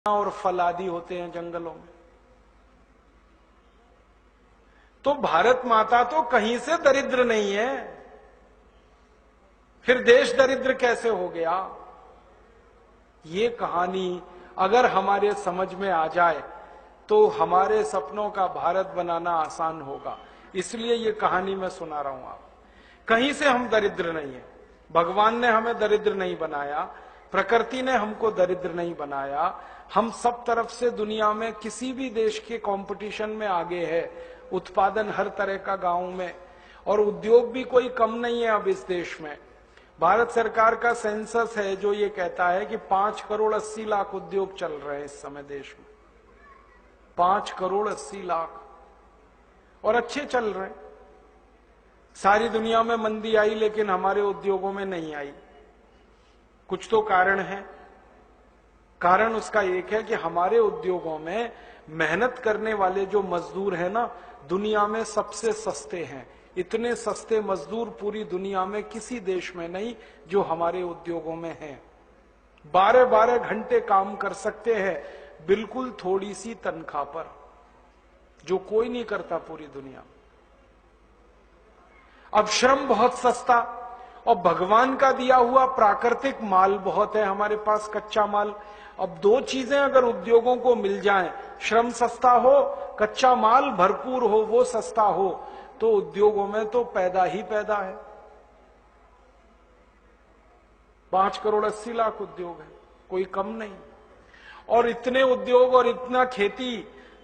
और फलादी होते हैं जंगलों में। तो भारत माता तो कहीं से दरिद्र नहीं है, फिर देश दरिद्र कैसे हो गया? ये कहानी अगर हमारे समझ में आ जाए तो हमारे सपनों का भारत बनाना आसान होगा। इसलिए ये कहानी मैं सुना रहा हूं आप। कहीं से हम दरिद्र नहीं है, भगवान ने हमें दरिद्र नहीं बनाया, प्रकृति ने हमको दरिद्र नहीं बनाया। हम सब तरफ से दुनिया में किसी भी देश के कंपटीशन में आगे है, उत्पादन हर तरह का गांव में, और उद्योग भी कोई कम नहीं है अब इस देश में। भारत सरकार का सेंसस है जो ये कहता है कि 5,80,00,000 उद्योग चल रहे हैं इस समय देश में, 5,80,00,000, और अच्छे चल रहे हैं। सारी दुनिया में मंदी आई लेकिन हमारे उद्योगों में नहीं आई। कुछ तो कारण है। कारण उसका एक है कि हमारे उद्योगों में मेहनत करने वाले जो मजदूर हैं ना, दुनिया में सबसे सस्ते हैं। इतने सस्ते मजदूर पूरी दुनिया में किसी देश में नहीं जो हमारे उद्योगों में हैं। 12-12 घंटे काम कर सकते हैं बिल्कुल थोड़ी सी तनख्वाह पर, जो कोई नहीं करता पूरी दुनिया में। अब श्रम बहुत सस्ता, और भगवान का दिया हुआ प्राकृतिक माल बहुत है हमारे पास, कच्चा माल। अब दो चीजें अगर उद्योगों को मिल जाएं, श्रम सस्ता हो, कच्चा माल भरपूर हो, वो सस्ता हो, तो उद्योगों में तो पैदा ही पैदा है। 5,80,00,000 उद्योग है, कोई कम नहीं। और इतने उद्योग और इतना खेती,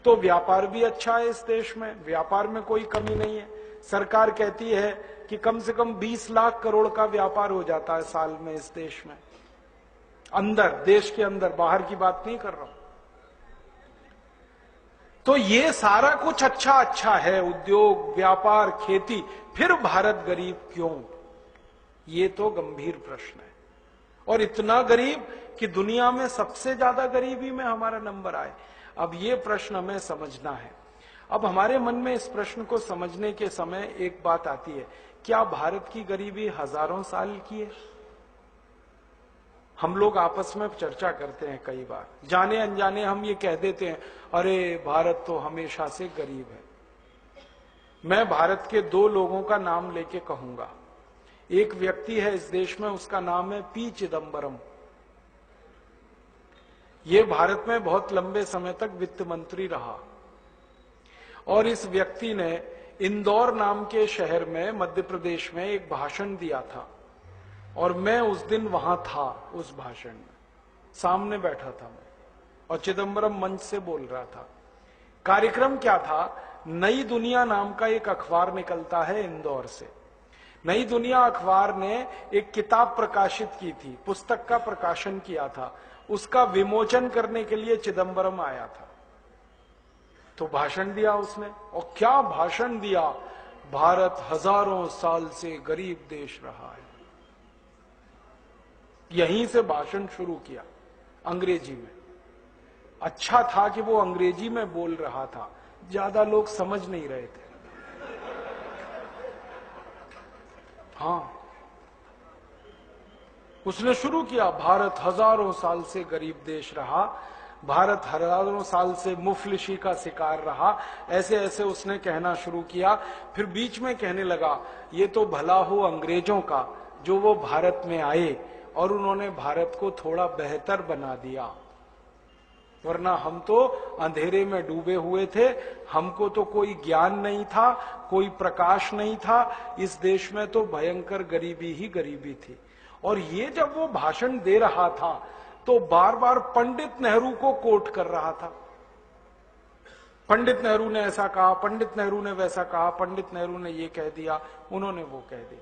तो व्यापार भी अच्छा है इस देश में, व्यापार में कोई कमी नहीं है। सरकार कहती है कि कम से कम 20 लाख करोड़ का व्यापार हो जाता है साल में इस देश में, अंदर, देश के अंदर, बाहर की बात नहीं कर रहा हूं। तो ये सारा कुछ अच्छा अच्छा है, उद्योग, व्यापार, खेती, फिर भारत गरीब क्यों? ये तो गंभीर प्रश्न है। और इतना गरीब कि दुनिया में सबसे ज्यादा गरीबी में हमारा नंबर आए। अब ये प्रश्न हमें समझना है। अब हमारे मन में इस प्रश्न को समझने के समय एक बात आती है, क्या भारत की गरीबी हजारों साल की है? हम लोग आपस में चर्चा करते हैं कई बार, जाने अनजाने हम ये कह देते हैं, अरे भारत तो हमेशा से गरीब है। मैं भारत के दो लोगों का नाम लेके कहूंगा। एक व्यक्ति है इस देश में, उसका नाम है पी चिदंबरम। ये भारत में बहुत लंबे समय तक वित्त मंत्री रहा, और इस व्यक्ति ने इंदौर नाम के शहर में मध्य प्रदेश में एक भाषण दिया था, और मैं उस दिन वहां था। उस भाषण में सामने बैठा था मैं, और चिदंबरम मंच से बोल रहा था। कार्यक्रम क्या था? नई दुनिया नाम का एक अखबार निकलता है इंदौर से। नई दुनिया अखबार ने एक किताब प्रकाशित की थी, पुस्तक का प्रकाशन किया था, उसका विमोचन करने के लिए चिदंबरम आया था। तो भाषण दिया उसने, और क्या भाषण दिया! भारत हजारों साल से गरीब देश रहा है। यहीं से भाषण शुरू किया, अंग्रेजी में। अच्छा था कि वो अंग्रेजी में बोल रहा था, ज्यादा लोग समझ नहीं रहे थे। हाँ, उसने शुरू किया, भारत हजारों साल से गरीब देश रहा, भारत हजारों साल से मुफलिसी का शिकार रहा, ऐसे ऐसे उसने कहना शुरू किया। फिर बीच में कहने लगा, ये तो भला हो अंग्रेजों का जो वो भारत में आए और उन्होंने भारत को थोड़ा बेहतर बना दिया, वरना हम तो अंधेरे में डूबे हुए थे, हमको तो कोई ज्ञान नहीं था, कोई प्रकाश नहीं था, इस देश में तो भयंकर गरीबी ही गरीबी थी। और ये जब वो भाषण दे रहा था तो बार बार पंडित नेहरू को कोट कर रहा था। पंडित नेहरू ने ऐसा कहा, पंडित नेहरू ने वैसा कहा, पंडित नेहरू ने ये कह दिया, उन्होंने वो कह दिया।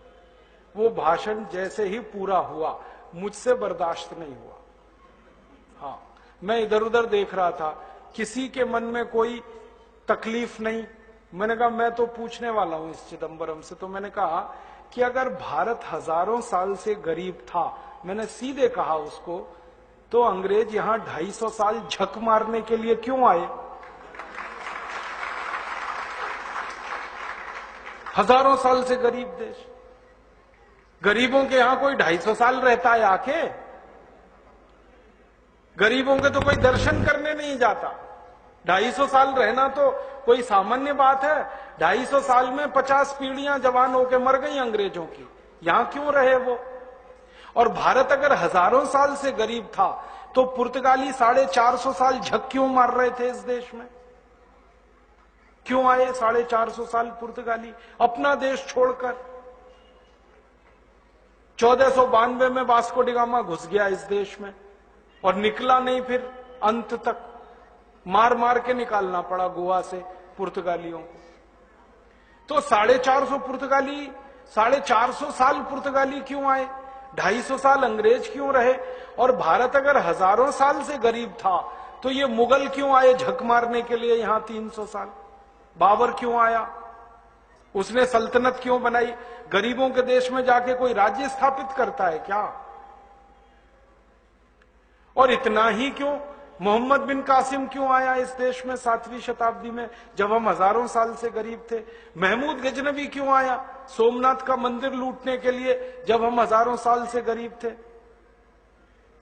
वो भाषण जैसे ही पूरा हुआ, मुझसे बर्दाश्त नहीं हुआ। हाँ, मैं इधर उधर देख रहा था, किसी के मन में कोई तकलीफ नहीं। मैंने कहा मैं तो पूछने वाला हूं इस चिदंबरम से। तो मैंने कहा कि अगर भारत हजारों साल से गरीब था, मैंने सीधे कहा उसको, तो अंग्रेज यहां 250 साल झक मारने के लिए क्यों आए? हजारों साल से गरीब देश, गरीबों के यहां कोई 250 साल रहता है आके? गरीबों के तो कोई दर्शन करने नहीं जाता। 250 साल रहना तो कोई सामान्य बात है। 250 साल में 50 पीढ़ियां जवान होकर मर गई अंग्रेजों की, यहां क्यों रहे वो? और भारत अगर हजारों साल से गरीब था तो पुर्तगाली 450 साल झक क्यों मार रहे थे इस देश में? क्यों आए 450 साल पुर्तगाली अपना देश छोड़कर? 1492 में वास्को डी गामा घुस गया इस देश में और निकला नहीं, फिर अंत तक मार मार के निकालना पड़ा गोवा से पुर्तगालियों को। तो 450 पुर्तगाली, 450 साल पुर्तगाली क्यों आए? 250 साल अंग्रेज क्यों रहे? और भारत अगर हजारों साल से गरीब था तो ये मुगल क्यों आए झक मारने के लिए यहां 300 साल? बाबर क्यों आया? उसने सल्तनत क्यों बनाई? गरीबों के देश में जाके कोई राज्य स्थापित करता है क्या? और इतना ही क्यों, मोहम्मद बिन कासिम क्यों आया इस देश में 7वीं शताब्दी में जब हम हजारों साल से गरीब थे? महमूद गजनवी क्यों आया सोमनाथ का मंदिर लूटने के लिए जब हम हजारों साल से गरीब थे?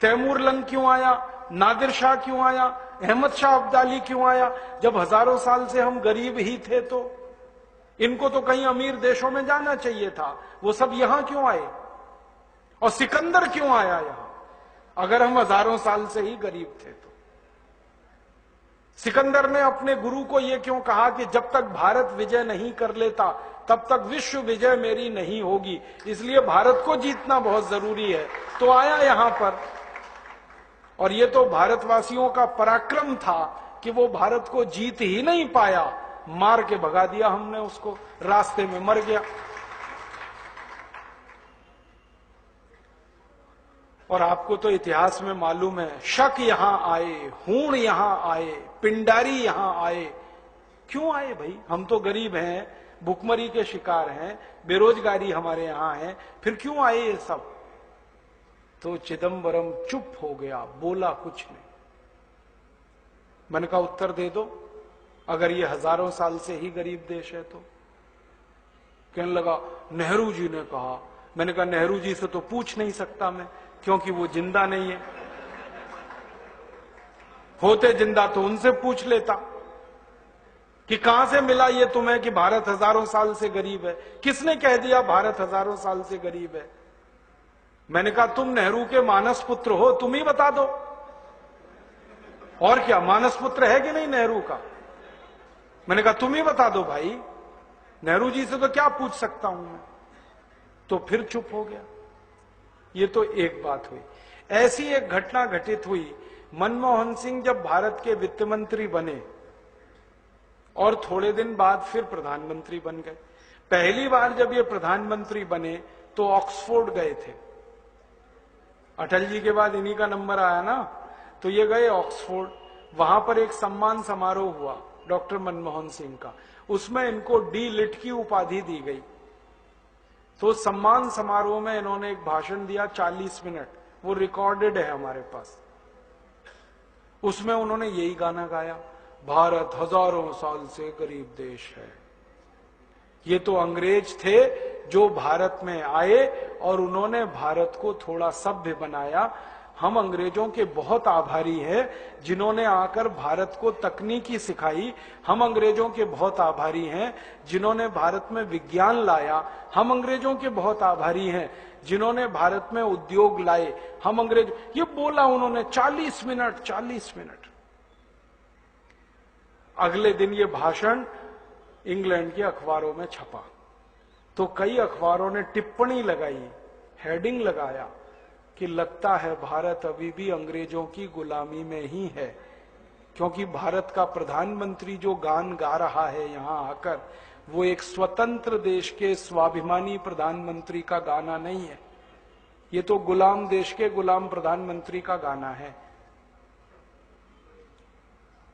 तैमूर लंग क्यों आया? नादिर शाह क्यों आया? अहमद शाह अब्दाली क्यों आया जब हजारों साल से हम गरीब ही थे? तो इनको तो कहीं अमीर देशों में जाना चाहिए था, वो सब यहां क्यों आए? और सिकंदर क्यों आया यहां अगर हम हजारों साल से ही गरीब थे? तो सिकंदर ने अपने गुरु को यह क्यों कहा कि जब तक भारत विजय नहीं कर लेता तब तक विश्व विजय मेरी नहीं होगी, इसलिए भारत को जीतना बहुत जरूरी है। तो आया यहां पर, और ये तो भारतवासियों का पराक्रम था कि वो भारत को जीत ही नहीं पाया, मार के भगा दिया हमने उसको, रास्ते में मर गया। और आपको तो इतिहास में मालूम है, शक यहां आए, हूण यहां आए, पिंडारी यहां आए। क्यों आए भाई? हम तो गरीब हैं, भुखमरी के शिकार हैं, बेरोजगारी हमारे यहां है, फिर क्यों आए ये सब? तो चिदंबरम चुप हो गया, बोला कुछ नहीं। मैंने कहा उत्तर दे दो, अगर ये हजारों साल से ही गरीब देश है तो। कहने लगा नेहरू जी ने कहा। मैंने कहा नेहरू जी से तो पूछ नहीं सकता मैं, क्योंकि वो जिंदा नहीं है। होते जिंदा तो उनसे पूछ लेता कि कहां से मिला ये तुम्हें कि भारत हजारों साल से गरीब है? किसने कह दिया भारत हजारों साल से गरीब है? मैंने कहा तुम नेहरू के मानस पुत्र हो, तुम ही बता दो। और क्या, मानस पुत्र है कि नहीं नेहरू का? मैंने कहा तुम ही बता दो भाई, नेहरू जी से तो क्या पूछ सकता हूं मैं? तो फिर चुप हो गया। ये तो एक बात हुई। ऐसी एक घटना घटित हुई, मनमोहन सिंह जब भारत के वित्त मंत्री बने और थोड़े दिन बाद फिर प्रधानमंत्री बन गए। पहली बार जब ये प्रधानमंत्री बने तो ऑक्सफोर्ड गए थे। अटल जी के बाद इन्हीं का नंबर आया ना, तो ये गए ऑक्सफोर्ड। वहां पर एक सम्मान समारोह हुआ डॉक्टर मनमोहन सिंह का, उसमें इनको डी लिट की उपाधि दी गई। तो सम्मान समारोह में इन्होंने एक भाषण दिया 40 मिनट, वो रिकॉर्डेड है हमारे पास। उसमें उन्होंने यही गाना गाया, भारत हजारों साल से गरीब देश है। ये तो अंग्रेज थे जो भारत में आए और उन्होंने भारत को थोड़ा सभ्य बनाया। हम अंग्रेजों के बहुत आभारी हैं जिन्होंने आकर भारत को तकनीकी सिखाई। हम अंग्रेजों के बहुत आभारी हैं जिन्होंने भारत में विज्ञान लाया। हम अंग्रेजों के बहुत आभारी हैं जिन्होंने भारत में उद्योग लाए। हम अंग्रेज, ये बोला उन्होंने 40 मिनट, 40 मिनट। अगले दिन ये भाषण इंग्लैंड के अखबारों में छपा, तो कई अखबारों ने टिप्पणी लगाई, हेडिंग लगाया कि लगता है भारत अभी भी अंग्रेजों की गुलामी में ही है, क्योंकि भारत का प्रधानमंत्री जो गान गा रहा है यहां आकर, वो एक स्वतंत्र देश के स्वाभिमानी प्रधानमंत्री का गाना नहीं है, ये तो गुलाम देश के गुलाम प्रधानमंत्री का गाना है।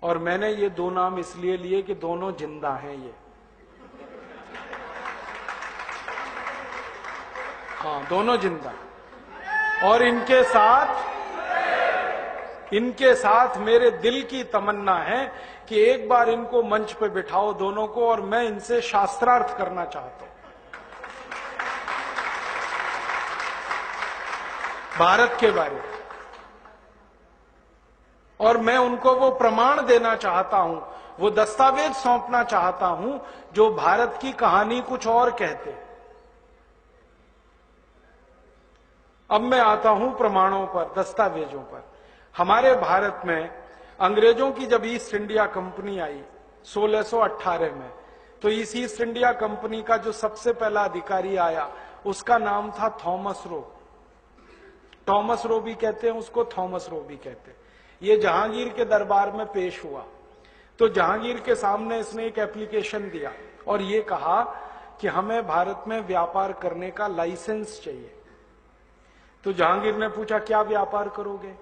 और मैंने ये दो नाम इसलिए लिए कि दोनों जिंदा हैं ये। हाँ, दोनों जिंदा। और इनके साथ मेरे दिल की तमन्ना है कि एक बार इनको मंच पे बिठाओ दोनों को, और मैं इनसे शास्त्रार्थ करना चाहता हूं भारत के बारे में। और मैं उनको वो प्रमाण देना चाहता हूं, वो दस्तावेज सौंपना चाहता हूं जो भारत की कहानी कुछ और कहते। अब मैं आता हूं प्रमाणों पर, दस्तावेजों पर। हमारे भारत में अंग्रेजों की जब ईस्ट इंडिया कंपनी आई 1618 में, तो इस ईस्ट इंडिया कंपनी का जो सबसे पहला अधिकारी आया उसका नाम था थॉमस रो। टॉमस रो भी कहते हैं उसको, थॉमस रो भी कहते हैं। ये जहांगीर के दरबार में पेश हुआ, तो जहांगीर के सामने इसने एक एप्लीकेशन दिया और ये कहा कि हमें भारत में व्यापार करने का लाइसेंस चाहिए। तो जहांगीर ने पूछा क्या व्यापार करोगे,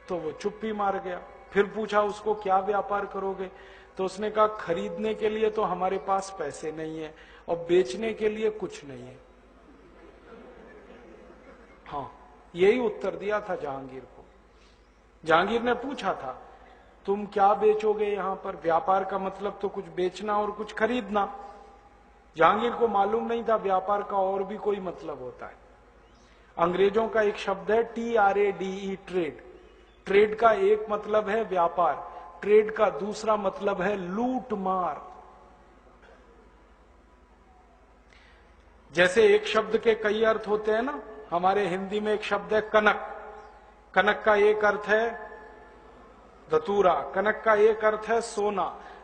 तो वो चुप्पी मार गया। फिर पूछा उसको क्या व्यापार करोगे, तो उसने कहा खरीदने के लिए तो हमारे पास पैसे नहीं है और बेचने के लिए कुछ नहीं है। हाँ, यही उत्तर दिया था जहांगीर को। जहांगीर ने पूछा था तुम क्या बेचोगे यहां पर, व्यापार का मतलब तो कुछ बेचना और कुछ खरीदना। जहांगीर को मालूम नहीं था व्यापार का और भी कोई मतलब होता है। अंग्रेजों का एक शब्द है TRADE, ट्रेड। ट्रेड का एक मतलब है व्यापार, ट्रेड का दूसरा मतलब है लूट मार। जैसे एक शब्द के कई अर्थ होते हैं ना, हमारे हिंदी में एक शब्द है कनक। कनक का एक अर्थ है धतूरा, कनक का एक अर्थ है सोना,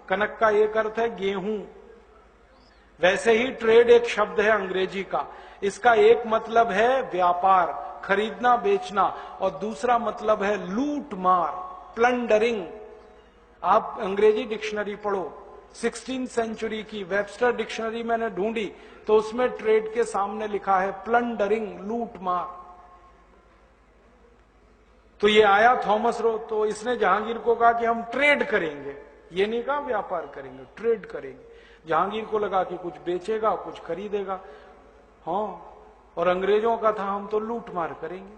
कनक का एक अर्थ है गेहूं। वैसे ही ट्रेड एक शब्द है अंग्रेजी का, इसका एक मतलब है व्यापार, खरीदना बेचना, और दूसरा मतलब है लूट मार, प्लंडरिंग। आप अंग्रेजी डिक्शनरी पढ़ो, 16वीं सेंचुरी की वेबस्टर डिक्शनरी मैंने ढूंढी तो उसमें ट्रेड के सामने लिखा है प्लंडरिंग, लूट मार। तो ये आया थॉमस रो, तो इसने जहांगीर को कहा कि हम ट्रेड करेंगे, ये नहीं कहा व्यापार करेंगे, ट्रेड करेंगे। जहांगीर को लगा कि कुछ बेचेगा कुछ खरीदेगा। हाँ, और अंग्रेजों का था हम तो लूट मार करेंगे,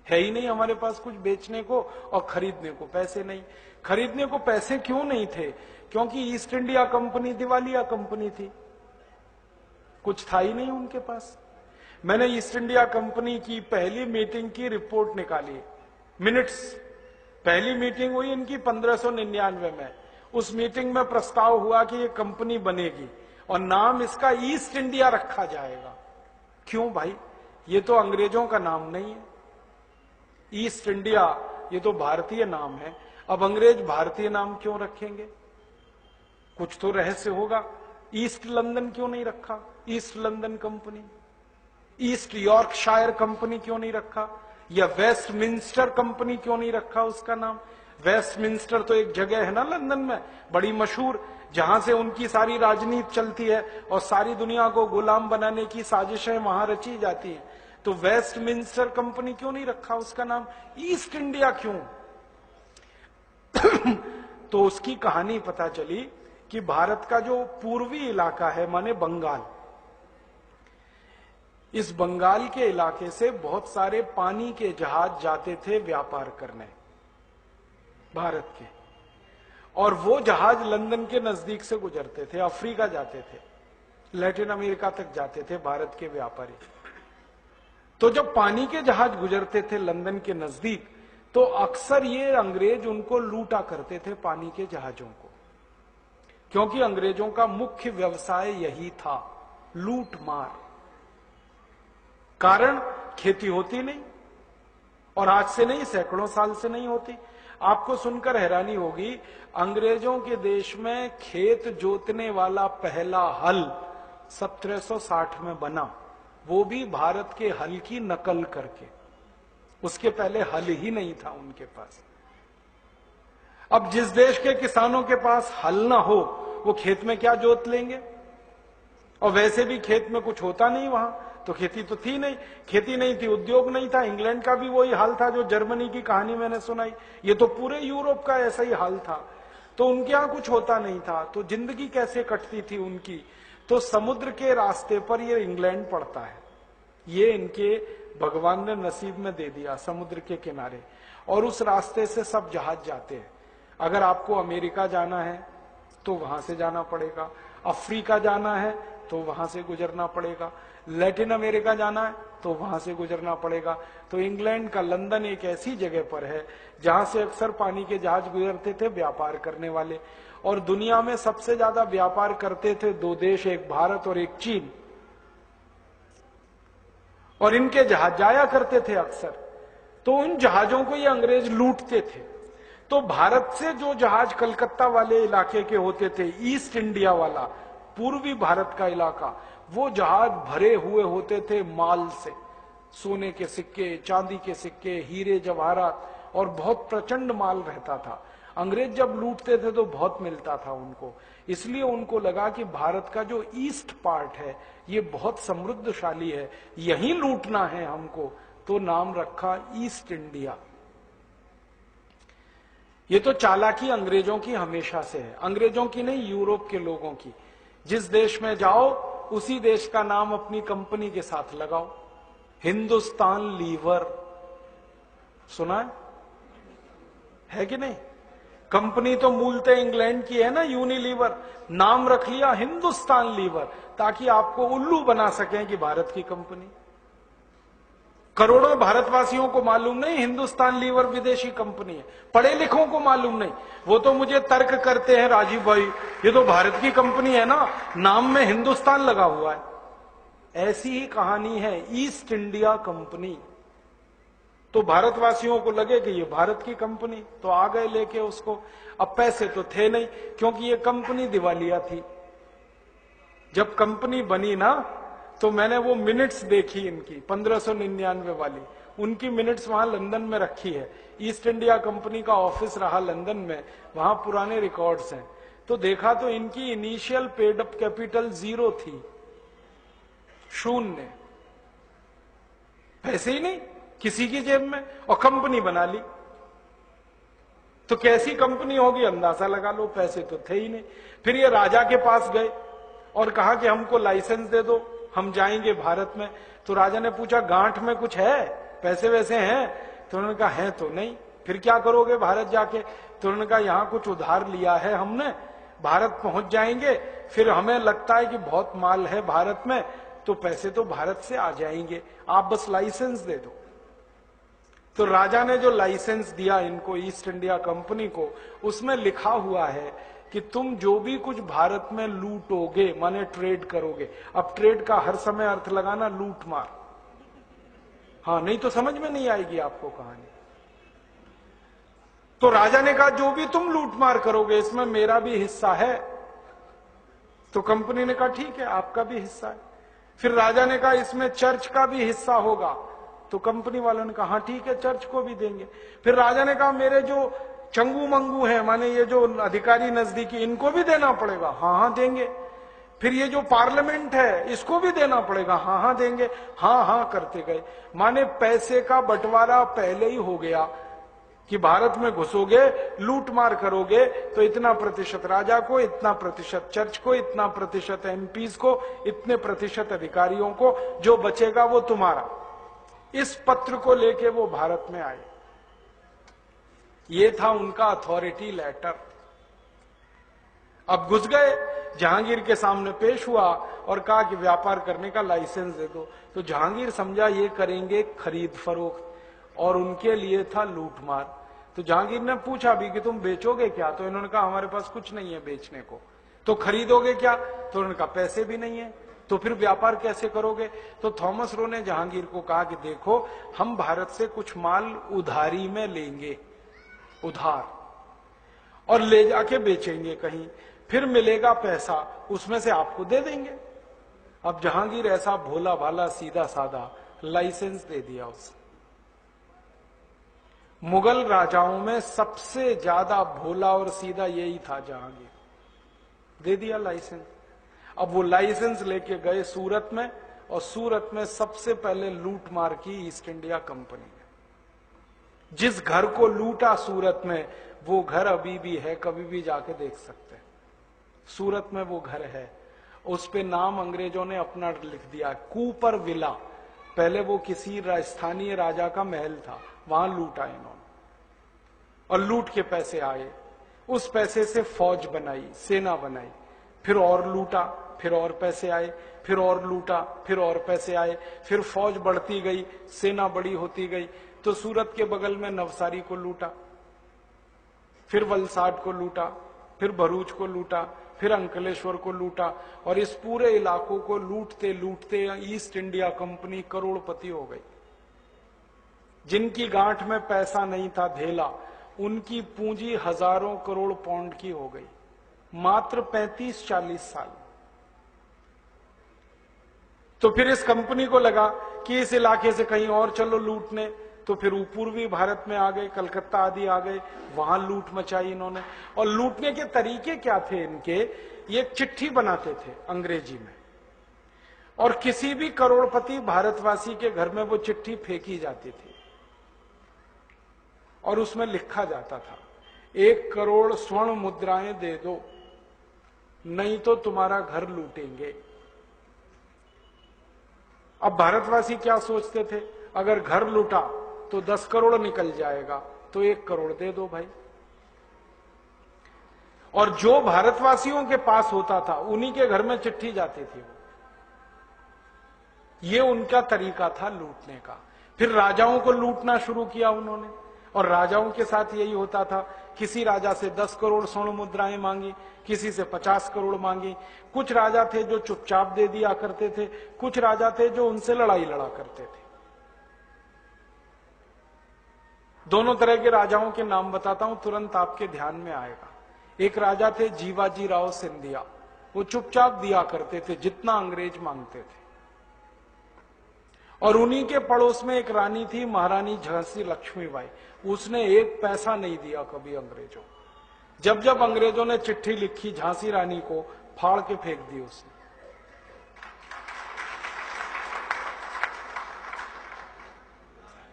है ही नहीं हमारे पास कुछ बेचने को और खरीदने को पैसे नहीं। खरीदने को पैसे क्यों नहीं थे, क्योंकि ईस्ट इंडिया कंपनी दिवालिया कंपनी थी, कुछ था ही नहीं उनके पास। मैंने ईस्ट इंडिया कंपनी की पहली मीटिंग की रिपोर्ट निकाली, मिनट्स। पहली मीटिंग हुई इनकी 1599 में। उस मीटिंग में प्रस्ताव हुआ कि ये कंपनी बनेगी और नाम इसका ईस्ट इंडिया रखा जाएगा। क्यों भाई, ये तो अंग्रेजों का नाम नहीं है। ईस्ट इंडिया ये तो भारतीय नाम है, अब अंग्रेज भारतीय नाम क्यों रखेंगे, कुछ तो रहस्य होगा। ईस्ट लंदन क्यों नहीं रखा, east London company, east Yorkshire company क्यों नहीं रखा, या वेस्टमिंस्टर कंपनी क्यों नहीं रखा उसका नाम। वेस्टमिंस्टर तो एक जगह है ना लंदन में बड़ी मशहूर, जहां से उनकी सारी राजनीति चलती है और सारी दुनिया को गुलाम बनाने की साजिशें वहां रची जाती हैं। तो वेस्टमिंस्टर कंपनी क्यों नहीं रखा उसका नाम, ईस्ट इंडिया क्यों। तो उसकी कहानी पता चली कि भारत का जो पूर्वी इलाका है माने बंगाल, इस बंगाल के इलाके से बहुत सारे पानी के जहाज जाते थे व्यापार करने भारत के, और वो जहाज लंदन के नजदीक से गुजरते थे, अफ्रीका जाते थे, लैटिन अमेरिका तक जाते थे भारत के व्यापारी। तो जब पानी के जहाज गुजरते थे लंदन के नजदीक, तो अक्सर ये अंग्रेज उनको लूटा करते थे पानी के जहाजों को, क्योंकि अंग्रेजों का मुख्य व्यवसाय यही था, लूट मार। कारण खेती होती नहीं, और आज से नहीं सैकड़ों साल से नहीं होती। आपको सुनकर हैरानी होगी, अंग्रेजों के देश में खेत जोतने वाला पहला हल 1760 में बना, वो भी भारत के हल की नकल करके। उसके पहले हल ही नहीं था उनके पास। अब जिस देश के किसानों के पास हल ना हो वो खेत में क्या जोत लेंगे, और वैसे भी खेत में कुछ होता नहीं वहां, तो खेती तो थी नहीं, खेती नहीं थी, उद्योग नहीं था। इंग्लैंड का भी वही हाल था जो जर्मनी की कहानी मैंने सुनाई, ये तो पूरे यूरोप का ऐसा ही हाल था। तो उनके यहां कुछ होता नहीं था, तो जिंदगी कैसे कटती थी उनकी। तो समुद्र के रास्ते पर ये इंग्लैंड पड़ता है, ये इनके भगवान ने नसीब में दे दिया, समुद्र के किनारे, और उस रास्ते से सब जहाज जाते हैं। अगर आपको अमेरिका जाना है तो वहां से जाना पड़ेगा, अफ्रीका जाना है तो वहां से गुजरना पड़ेगा, लैटिन अमेरिका जाना है तो वहां से गुजरना पड़ेगा। तो इंग्लैंड का लंदन एक ऐसी जगह पर है जहां से अक्सर पानी के जहाज गुजरते थे व्यापार करने वाले। और दुनिया में सबसे ज्यादा व्यापार करते थे दो देश, एक भारत और एक चीन। और इनके जहाज जाया करते थे अक्सर, तो उन जहाजों को ये अंग्रेज लूटते थे। तो भारत से जो जहाज कलकत्ता वाले इलाके के होते थे, ईस्ट इंडिया वाला पूर्वी भारत का इलाका, वो जहाज भरे हुए होते थे माल से, सोने के सिक्के, चांदी के सिक्के, हीरे जवाहरात, और बहुत प्रचंड माल रहता था। अंग्रेज जब लूटते थे तो बहुत मिलता था उनको, इसलिए उनको लगा कि भारत का जो ईस्ट पार्ट है ये बहुत समृद्धशाली है, यहीं लूटना है हमको, तो नाम रखा ईस्ट इंडिया। ये तो चालाकी अंग्रेजों की हमेशा से है, अंग्रेजों की नहीं, यूरोप के लोगों की। जिस देश में जाओ उसी देश का नाम अपनी कंपनी के साथ लगाओ। हिंदुस्तान लीवर सुना है कि नहीं? कंपनी तो मूलतः इंग्लैंड की है ना, यूनिलीवर, नाम रख लिया हिंदुस्तान लीवर, ताकि आपको उल्लू बना सकें कि भारत की कंपनी। करोड़ों भारतवासियों को मालूम नहीं हिंदुस्तान लीवर विदेशी कंपनी है, पढ़े लिखों को मालूम नहीं। वो तो मुझे तर्क करते हैं, राजीव भाई ये तो भारत की कंपनी है ना, नाम में हिंदुस्तान लगा हुआ है। ऐसी ही कहानी है ईस्ट इंडिया कंपनी। तो भारतवासियों को लगे कि ये भारत की कंपनी, तो आ गए लेके उसको। अब पैसे तो थे नहीं, क्योंकि ये कंपनी दिवालिया थी। जब कंपनी बनी ना, तो मैंने वो मिनट्स देखी इनकी 1599 वाली, उनकी मिनट्स वहां लंदन में रखी है। ईस्ट इंडिया कंपनी का ऑफिस रहा लंदन में, वहां पुराने रिकॉर्ड्स हैं। तो देखा तो इनकी इनिशियल पेड अप कैपिटल 0 थी, 0, पैसे ही नहीं किसी की जेब में, और कंपनी बना ली। तो कैसी कंपनी होगी अंदाजा लगा लो, पैसे तो थे ही नहीं। फिर ये राजा के पास गए और कहा कि हमको लाइसेंस दे दो, हम जाएंगे भारत में। तो राजा ने पूछा गांठ में कुछ है, पैसे वैसे हैं? तो उन्होंने कहा है तो नहीं। फिर क्या करोगे भारत जाके? तो उन्होंने कहा यहां कुछ उधार लिया है हमने, भारत पहुंच जाएंगे, फिर हमें लगता है कि बहुत माल है भारत में, तो पैसे तो भारत से आ जाएंगे, आप बस लाइसेंस दे दो। तो राजा ने जो लाइसेंस दिया इनको, ईस्ट इंडिया कंपनी को, उसमें लिखा हुआ है कि तुम जो भी कुछ भारत में लूटोगे, माने ट्रेड करोगे। अब ट्रेड का हर समय अर्थ लगाना लूट मार, हाँ, नहीं तो समझ में नहीं आएगी आपको कहानी। तो राजा ने कहा जो भी तुम लूट मार करोगे इसमें मेरा भी हिस्सा है। तो कंपनी ने कहा ठीक है, आपका भी हिस्सा है। फिर राजा ने कहा इसमें चर्च का भी हिस्सा होगा। तो कंपनी वालों ने कहा हाँ ठीक है, चर्च को भी देंगे। फिर राजा ने कहा मेरे जो चंगू मंगू हैं, माने ये जो अधिकारी नजदीकी, इनको भी देना पड़ेगा। हाँ हाँ देंगे। फिर ये जो पार्लियामेंट है इसको भी देना पड़ेगा। हाँ हाँ देंगे। हाँ हाँ करते गए, माने पैसे का बंटवारा पहले ही हो गया कि भारत में घुसोगे, लूट मार करोगे तो इतना प्रतिशत राजा को, इतना प्रतिशत चर्च को, इतना प्रतिशत एमपीज को, इतने प्रतिशत अधिकारियों को, जो बचेगा वो तुम्हारा। इस पत्र को लेके वो भारत में आए। ये था उनका अथॉरिटी लेटर। अब घुस गए, जहांगीर के सामने पेश हुआ और कहा कि व्यापार करने का लाइसेंस दे दो। तो जहांगीर समझा ये करेंगे खरीद फरोख्त, और उनके लिए था लूटमार। तो जहांगीर ने पूछा भी कि तुम बेचोगे क्या? तो इन्होंने कहा हमारे पास कुछ नहीं है बेचने को। तो खरीदोगे क्या? तो उन्होंने कहा पैसे भी नहीं है। तो फिर व्यापार कैसे करोगे? तो थॉमस रो ने जहांगीर को कहा कि देखो, हम भारत से कुछ माल उधारी में लेंगे, उधार, और ले जाके बेचेंगे कहीं, फिर मिलेगा पैसा, उसमें से आपको दे देंगे। अब जहांगीर ऐसा भोला भाला सीधा साधा लाइसेंस दे दिया उसने। मुगल राजाओं में सबसे ज्यादा भोला और सीधा यही था जहांगीर, दे दिया लाइसेंस। अब वो लाइसेंस लेके गए सूरत में, और सूरत में सबसे पहले लूट मार की ईस्ट इंडिया कंपनी ने। जिस घर को लूटा सूरत में, वो घर अभी भी है, कभी भी जाके देख सकते हैं। सूरत में वो घर है, उस पे नाम अंग्रेजों ने अपना लिख दिया, कूपर विला। पहले वो किसी राजस्थानी राजा का महल था, वहां लूटा इन्होंने, और लूट के पैसे आए। उस पैसे से फौज बनाई, सेना बनाई, फिर और लूटा, फिर और पैसे आए, फिर और लूटा, फिर और पैसे आए, फिर फौज बढ़ती गई, सेना बड़ी होती गई, तो सूरत के बगल में नवसारी को लूटा, फिर वलसाड को लूटा, फिर भरूच को लूटा, फिर अंकलेश्वर को लूटा, और इस पूरे इलाकों को लूटते लूटते ईस्ट इंडिया कंपनी करोड़पति हो गई। जिनकी गांठ में पैसा नहीं था धेला, उनकी पूंजी हजारों करोड़ पाउंड की हो गई, मात्र 35-40 साल। तो फिर इस कंपनी को लगा कि इस इलाके से कहीं और चलो लूटने, तो फिर पूर्वी भारत में आ गए, कलकत्ता आदि आ गए, वहां लूट मचाई इन्होंने। और लूटने के तरीके क्या थे इनके, ये एक चिट्ठी बनाते थे अंग्रेजी में, और किसी भी करोड़पति भारतवासी के घर में वो चिट्ठी फेंकी जाती थी, और उसमें लिखा जाता था 1 करोड़ स्वर्ण मुद्राएं दे दो, नहीं तो तुम्हारा घर लूटेंगे। अब भारतवासी क्या सोचते थे, अगर घर लूटा तो 10 करोड़ निकल जाएगा, तो 1 करोड़ दे दो भाई। और जो भारतवासियों के पास होता था उन्हीं के घर में चिट्ठी जाती थी। ये उनका तरीका था लूटने का। फिर राजाओं को लूटना शुरू किया उन्होंने, और राजाओं के साथ यही होता था। किसी राजा से 10 करोड़ स्वर्ण मुद्राएं मांगी, किसी से 50 करोड़ मांगी। कुछ राजा थे जो चुपचाप दे दिया करते थे, कुछ राजा थे जो उनसे लड़ाई लड़ा करते थे। दोनों तरह के राजाओं के नाम बताता हूं, तुरंत आपके ध्यान में आएगा। एक राजा थे जीवाजी राव सिंधिया, वो चुपचाप दिया करते थे जितना अंग्रेज मांगते थे। और उन्हीं के पड़ोस में एक रानी थी, महारानी झांसी लक्ष्मीबाई, उसने 1 पैसा नहीं दिया कभी अंग्रेजों। जब जब अंग्रेजों ने चिट्ठी लिखी झांसी रानी को, फाड़ के फेंक दी उसने।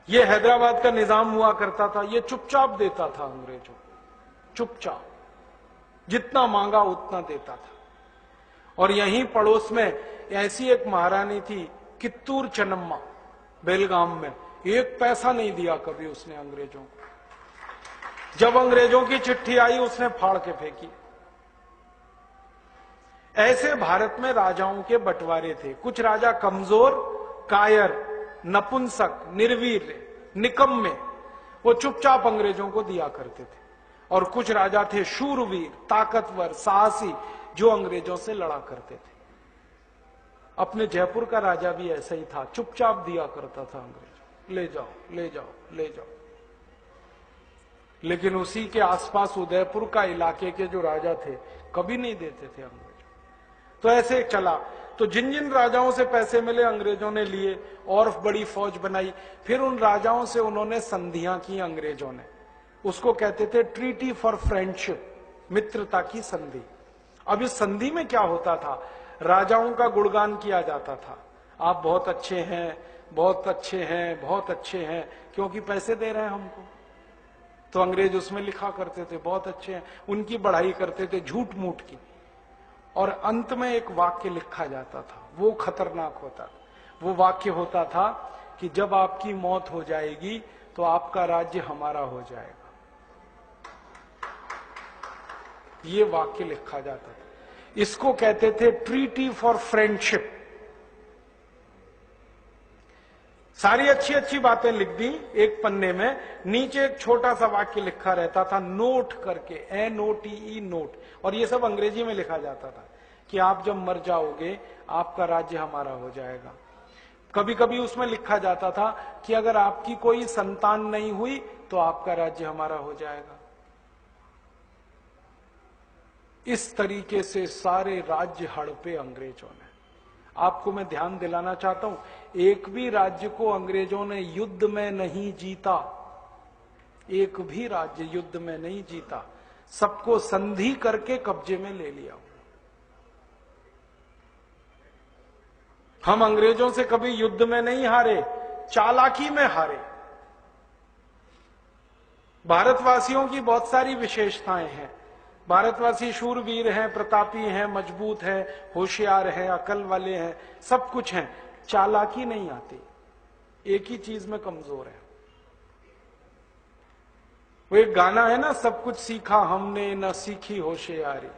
ये हैदराबाद का निजाम हुआ करता था, ये चुपचाप देता था अंग्रेजों, चुपचाप, जितना मांगा उतना देता था। और यहीं पड़ोस में ऐसी एक महारानी थी कित्तूर चन्नम्मा, बेलगाम में, 1 पैसा नहीं दिया कभी उसने अंग्रेजों को। जब अंग्रेजों की चिट्ठी आई उसने फाड़ के फेंकी। ऐसे भारत में राजाओं के बंटवारे थे। कुछ राजा कमजोर, कायर, नपुंसक, निर्वीर, निकम्मे, वो चुपचाप अंग्रेजों को दिया करते थे। और कुछ राजा थे शूरवीर, ताकतवर, साहसी, जो अंग्रेजों से लड़ा करते थे। अपने जयपुर का राजा भी ऐसा ही था, चुपचाप दिया करता था अंग्रेजों, ले जाओ ले जाओ ले जाओ। लेकिन उसी के आसपास उदयपुर का इलाके के जो राजा थे, कभी नहीं देते थे अंग्रेजों। तो ऐसे चला। तो जिन जिन राजाओं से पैसे मिले अंग्रेजों ने लिए, और बड़ी फौज बनाई। फिर उन राजाओं से उन्होंने संधियां की अंग्रेजों ने, उसको कहते थे ट्रीटी फॉर फ्रेंडशिप, मित्रता की संधि। अब इस संधि में क्या होता था, राजाओं का गुणगान किया जाता था, आप बहुत अच्छे हैं, बहुत अच्छे हैं, बहुत अच्छे हैं, क्योंकि पैसे दे रहे हैं हमको। तो अंग्रेज उसमें लिखा करते थे बहुत अच्छे हैं, उनकी बढ़ाई करते थे झूठ मूठ की। और अंत में एक वाक्य लिखा जाता था, वो खतरनाक होता था। वो वाक्य होता था कि जब आपकी मौत हो जाएगी तो आपका राज्य हमारा हो जाएगा। ये वाक्य लिखा जाता था। इसको कहते थे ट्रीटी फॉर फ्रेंडशिप। सारी अच्छी अच्छी बातें लिख दी एक पन्ने में, नीचे एक छोटा सा वाक्य लिखा रहता था नोट करके, NOTE, नोट। और ये सब अंग्रेजी में लिखा जाता था कि आप जब मर जाओगे आपका राज्य हमारा हो जाएगा। कभी कभी उसमें लिखा जाता था कि अगर आपकी कोई संतान नहीं हुई तो आपका राज्य हमारा हो जाएगा। इस तरीके से सारे राज्य हड़पे अंग्रेजों ने। आपको मैं ध्यान दिलाना चाहता हूं, एक भी राज्य को अंग्रेजों ने युद्ध में नहीं जीता, एक भी राज्य युद्ध में नहीं जीता, सबको संधि करके कब्जे में ले लिया। हम अंग्रेजों से कभी युद्ध में नहीं हारे, चालाकी में हारे। भारतवासियों की बहुत सारी विशेषताएं हैं। भारतवासी शूरवीर हैं, प्रतापी हैं, मजबूत हैं, होशियार हैं, अकल वाले हैं, सब कुछ हैं। चालाकी नहीं आती, एक ही चीज में कमजोर है। वो एक गाना है ना, सब कुछ सीखा हमने न सीखी होशियारी।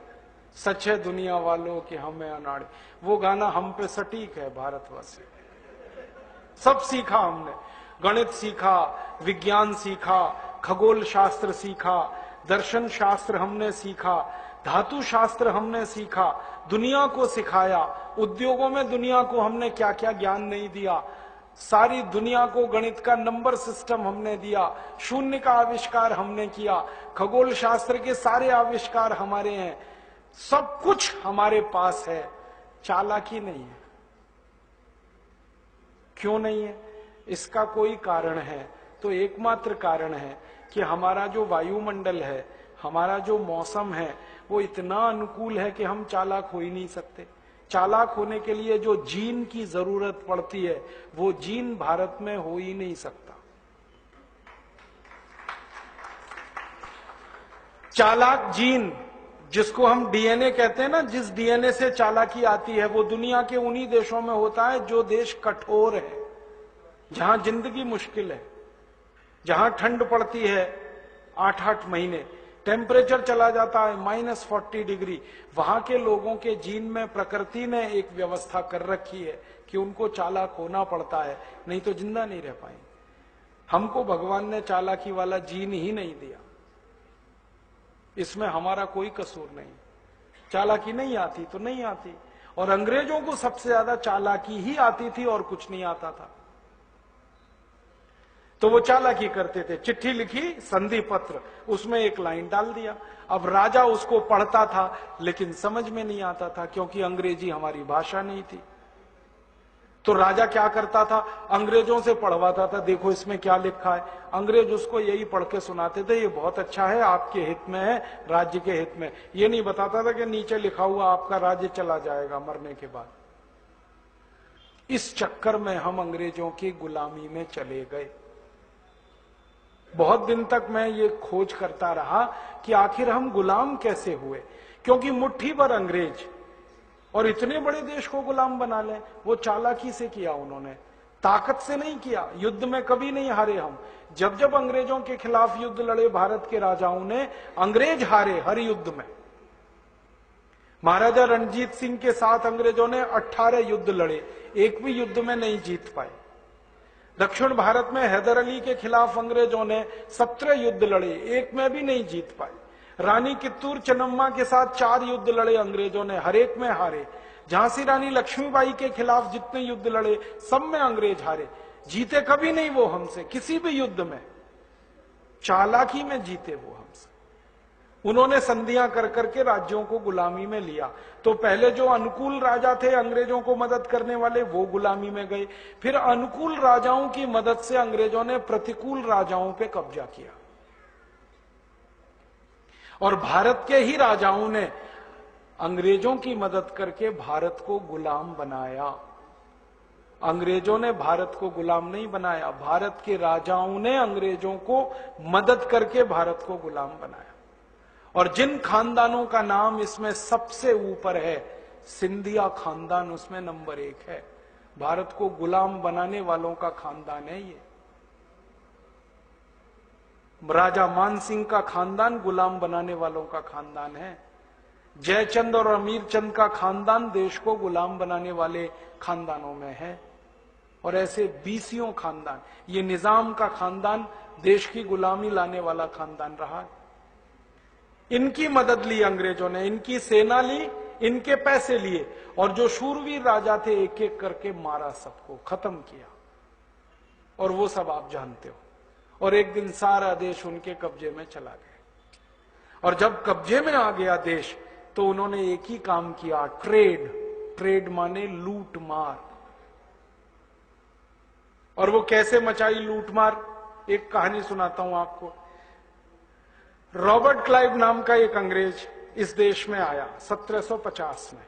सच है दुनिया वालों कि हमें अनाड़े। वो गाना हम पे सटीक है भारतवासी। सब सीखा हमने, गणित सीखा, विज्ञान सीखा, खगोल शास्त्र सीखा, दर्शन शास्त्र हमने सीखा, धातु शास्त्र हमने सीखा, दुनिया को सिखाया, उद्योगों में दुनिया को हमने क्या क्या ज्ञान नहीं दिया, सारी दुनिया को गणित का नंबर सिस्टम हमने दिया, शून्य का आविष्कार हमने किया, खगोल शास्त्र के सारे आविष्कार हमारे हैं, सब कुछ हमारे पास है, चालाकी नहीं है। क्यों नहीं है? इसका कोई कारण है तो एकमात्र कारण है कि हमारा जो वायुमंडल है, हमारा जो मौसम है, वो इतना अनुकूल है कि हम चालाक हो ही नहीं सकते। चालाक होने के लिए जो जीन की जरूरत पड़ती है, वो जीन भारत में हो ही नहीं सकता। चालाक जीन, जिसको हम डीएनए कहते हैं ना, जिस डीएनए से चालाकी आती है, वो दुनिया के उन्हीं देशों में होता है जो देश कठोर है, जहां जिंदगी मुश्किल है, जहां ठंड पड़ती है 8-8 महीने, टेम्परेचर चला जाता है -40 डिग्री। वहां के लोगों के जीन में प्रकृति ने एक व्यवस्था कर रखी है कि उनको चालाक होना पड़ता है, नहीं तो जिंदा नहीं रह पाएंगे। हमको भगवान ने चालाकी वाला जीन ही नहीं दिया, इसमें हमारा कोई कसूर नहीं। चालाकी नहीं आती तो नहीं आती, और अंग्रेजों को सबसे ज्यादा चालाकी ही आती थी और कुछ नहीं आता था। तो वो चालाकी करते थे, चिट्ठी लिखी, संधि पत्र, उसमें एक लाइन डाल दिया। अब राजा उसको पढ़ता था लेकिन समझ में नहीं आता था, क्योंकि अंग्रेजी हमारी भाषा नहीं थी। तो राजा क्या करता था, अंग्रेजों से पढ़वाता था, देखो इसमें क्या लिखा है। अंग्रेज उसको यही पढ़ के सुनाते थे, ये बहुत अच्छा है, आपके हित में है, राज्य के हित में। ये नहीं बताता था कि नीचे लिखा हुआ आपका राज्य चला जाएगा मरने के बाद। इस चक्कर में हम अंग्रेजों की गुलामी में चले गए। बहुत दिन तक मैं ये खोज करता रहा कि आखिर हम गुलाम कैसे हुए, क्योंकि मुट्ठी भर अंग्रेज और इतने बड़े देश को गुलाम बना लें, वो चालाकी से किया उन्होंने, ताकत से नहीं किया। युद्ध में कभी नहीं हारे हम। जब जब अंग्रेजों के खिलाफ युद्ध लड़े भारत के राजाओं ने, अंग्रेज हारे हर युद्ध में। महाराजा रणजीत सिंह के साथ अंग्रेजों ने 18 युद्ध लड़े, एक भी युद्ध में नहीं जीत पाए। दक्षिण भारत में हैदर अली के खिलाफ अंग्रेजों ने 17 युद्ध लड़े, एक में भी नहीं जीत पाए। रानी कित्तूर चन्नम्मा के साथ 4 युद्ध लड़े अंग्रेजों ने, हर एक में हारे। झांसी रानी लक्ष्मीबाई के खिलाफ जितने युद्ध लड़े, सब में अंग्रेज हारे, जीते कभी नहीं वो हमसे, किसी भी युद्ध में। चालाकी में जीते वो हमसे। उन्होंने संधियां कर करके राज्यों को गुलामी में लिया। तो पहले जो अनुकूल राजा थे अंग्रेजों को मदद करने वाले, वो गुलामी में गए। फिर अनुकूल राजाओं की मदद से अंग्रेजों ने प्रतिकूल राजाओं पे कब्जा किया, और भारत के ही राजाओं ने अंग्रेजों की मदद करके भारत को गुलाम बनाया। अंग्रेजों ने भारत को गुलाम नहीं बनाया, भारत के राजाओं ने अंग्रेजों को मदद करके भारत को गुलाम बनाया। और जिन खानदानों का नाम इसमें सबसे ऊपर है, सिंधिया खानदान उसमें नंबर 1 है। भारत को गुलाम बनाने वालों का खानदान है ये। राजा मानसिंह का खानदान गुलाम बनाने वालों का खानदान है। जयचंद और अमीर चंद का खानदान देश को गुलाम बनाने वाले खानदानों में है। और ऐसे 20 खानदान, ये निजाम का खानदान देश की गुलामी लाने वाला खानदान रहा है। इनकी मदद ली अंग्रेजों ने, इनकी सेना ली, इनके पैसे लिए, और जो शूरवीर राजा थे एक एक करके मारा, सबको खत्म किया। और वो सब आप जानते हो। और एक दिन सारा देश उनके कब्जे में चला गया। और जब कब्जे में आ गया देश, तो उन्होंने एक ही काम किया, ट्रेड। ट्रेड माने लूट मार। और वो कैसे मचाई लूट मार, एक कहानी सुनाता हूं आपको। रॉबर्ट क्लाइव नाम का एक अंग्रेज इस देश में आया 1750 में,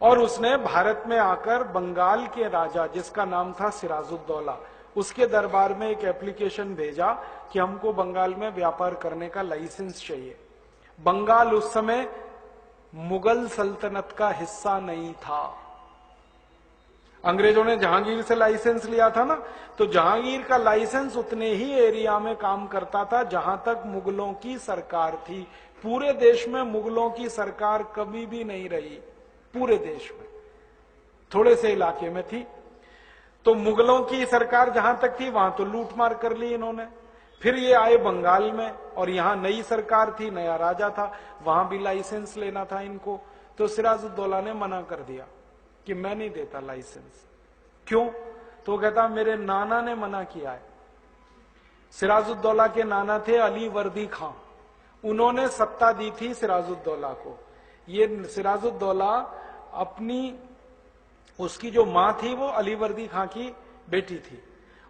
और उसने भारत में आकर बंगाल के राजा, जिसका नाम था सिराजुद्दौला, उसके दरबार में एक एप्लीकेशन भेजा कि हमको बंगाल में व्यापार करने का लाइसेंस चाहिए। बंगाल उस समय मुगल सल्तनत का हिस्सा नहीं था। अंग्रेजों ने जहांगीर से लाइसेंस लिया था ना, तो जहांगीर का लाइसेंस उतने ही एरिया में काम करता था जहां तक मुगलों की सरकार थी। पूरे देश में मुगलों की सरकार कभी भी नहीं रही, पूरे देश में थोड़े से इलाके में थी। तो मुगलों की सरकार जहां तक थी वहां तो लूटमार कर ली इन्होंने। फिर ये आए बंगाल में और यहां नई सरकार थी, नया राजा था, वहां भी लाइसेंस लेना था इनको। तो सिराजुद्दौला ने मना कर दिया कि मैं नहीं देता लाइसेंस। क्यों? तो कहता मेरे नाना ने मना किया है। सिराजुद्दौला के नाना थे अली वर्दी खां, उन्होंने सत्ता दी थी सिराजुद्दौला को। ये सिराजुद्दौला अपनी, उसकी जो मां थी वो अली वर्दी खां की बेटी थी,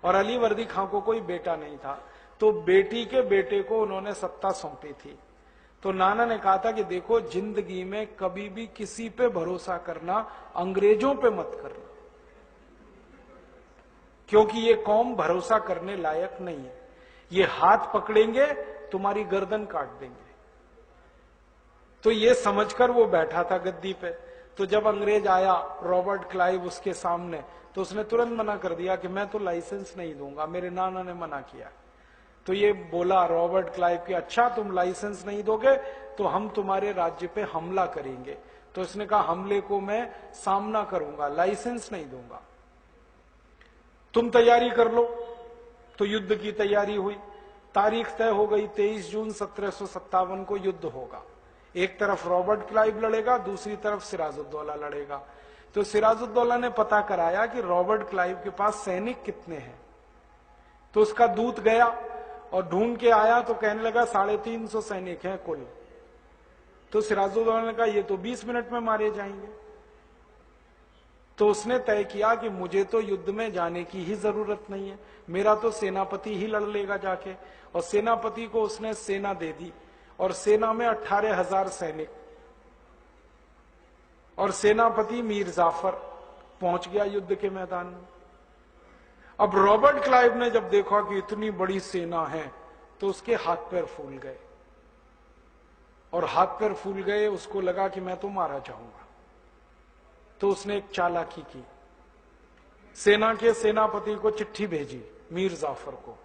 और अली वर्दी खां को कोई बेटा नहीं था, तो बेटी के बेटे को उन्होंने सत्ता सौंपी थी। तो नाना ने कहा था कि देखो, जिंदगी में कभी भी किसी पे भरोसा करना, अंग्रेजों पे मत करना, क्योंकि ये कौम भरोसा करने लायक नहीं है। ये हाथ पकड़ेंगे, तुम्हारी गर्दन काट देंगे। तो ये समझकर वो बैठा था गद्दी पे। तो जब अंग्रेज आया, रॉबर्ट क्लाइव उसके सामने, तो उसने तुरंत मना कर दिया कि मैं तो लाइसेंस नहीं दूंगा, मेरे नाना ने मना किया। तो ये बोला रॉबर्ट क्लाइव कि अच्छा, तुम लाइसेंस नहीं दोगे तो हम तुम्हारे राज्य पे हमला करेंगे। तो इसने कहा हमले को मैं सामना करूंगा, लाइसेंस नहीं दूंगा, तुम तैयारी कर लो। तो युद्ध की तैयारी हुई, तारीख तय हो गई, 23 जून 1757 को युद्ध होगा। एक तरफ रॉबर्ट क्लाइव लड़ेगा, दूसरी तरफ सिराजुद्दौला लड़ेगा। तो सिराजुद्दौला ने पता कराया कि रॉबर्ट क्लाइव के पास सैनिक कितने हैं। तो उसका दूत गया और ढूंढ के आया, तो कहने लगा 350 सैनिक हैं कुल। तो सिराजुद्दौला ने कहा ये तो 20 मिनट में मारे जाएंगे। तो उसने तय किया कि मुझे तो युद्ध में जाने की ही जरूरत नहीं है, मेरा तो सेनापति ही लड़ लेगा जाके। और सेनापति को उसने सेना दे दी, और सेना में 18,000 सैनिक, और सेनापति मीर जाफर पहुंच गया युद्ध के मैदान में। अब रॉबर्ट क्लाइव ने जब देखा कि इतनी बड़ी सेना है, तो उसके हाथ पैर फूल गए, और हाथ पैर फूल गए, उसको लगा कि मैं तो मारा जाऊंगा। तो उसने एक चालाकी की, सेना के सेनापति को चिट्ठी भेजी मीर जाफर को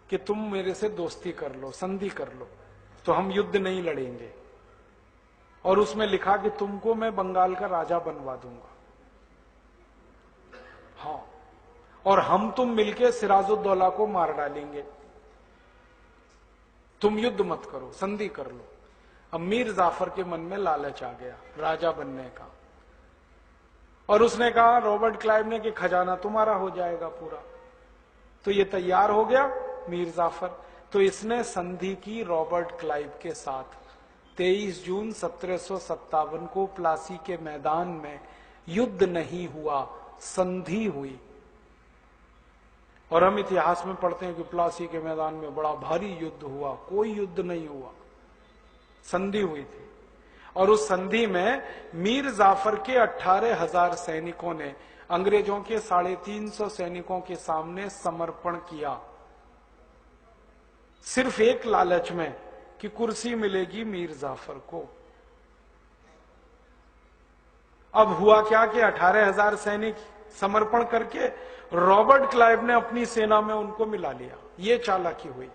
कि तुम मेरे से दोस्ती कर लो, संधि कर लो, तो हम युद्ध नहीं लड़ेंगे। और उसमें लिखा कि तुमको मैं बंगाल का राजा बनवा दूंगा, हाँ, और हम तुम मिलके सिराजुद्दौला को मार डालेंगे, तुम युद्ध मत करो, संधि कर लो। अब मीर जाफर के मन में लालच आ गया राजा बनने का, और उसने कहा रॉबर्ट क्लाइव ने कि खजाना तुम्हारा हो जाएगा पूरा। तो ये तैयार हो गया मीर जाफर। तो इसने संधि की रॉबर्ट क्लाइव के साथ। 23 जून 1757 को प्लासी के मैदान में युद्ध नहीं हुआ, संधि हुई। और हम इतिहास में पढ़ते हैं कि प्लासी के मैदान में बड़ा भारी युद्ध हुआ, कोई युद्ध नहीं हुआ, संधि हुई थी। और उस संधि में मीर जाफर के 18,000 सैनिकों ने अंग्रेजों के 350 सैनिकों के सामने समर्पण किया, सिर्फ एक लालच में कि कुर्सी मिलेगी मीर जाफर को। अब हुआ क्या कि 18,000 सैनिक समर्पण करके रॉबर्ट क्लाइव ने अपनी सेना में उनको मिला लिया। ये चालाकी हुई।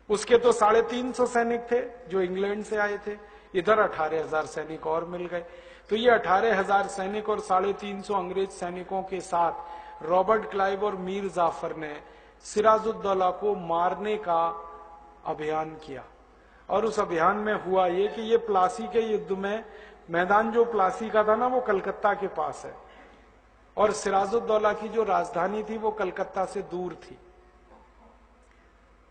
उसके तो 350 सैनिक थे जो इंग्लैंड से आए थे, इधर 18,000 सैनिक और मिल गए। तो ये 18,000 सैनिक और 350 अंग्रेज सैनिकों के साथ रॉबर्ट क्लाइव और मीर जाफर ने सिराजुद्दौला को मारने का अभियान किया। और उस अभियान में हुआ ये कि ये प्लासी के युद्ध में, मैदान जो प्लासी का था ना वो कलकत्ता के पास है, और सिराजुद्दौला की जो राजधानी थी वो कलकत्ता से दूर थी।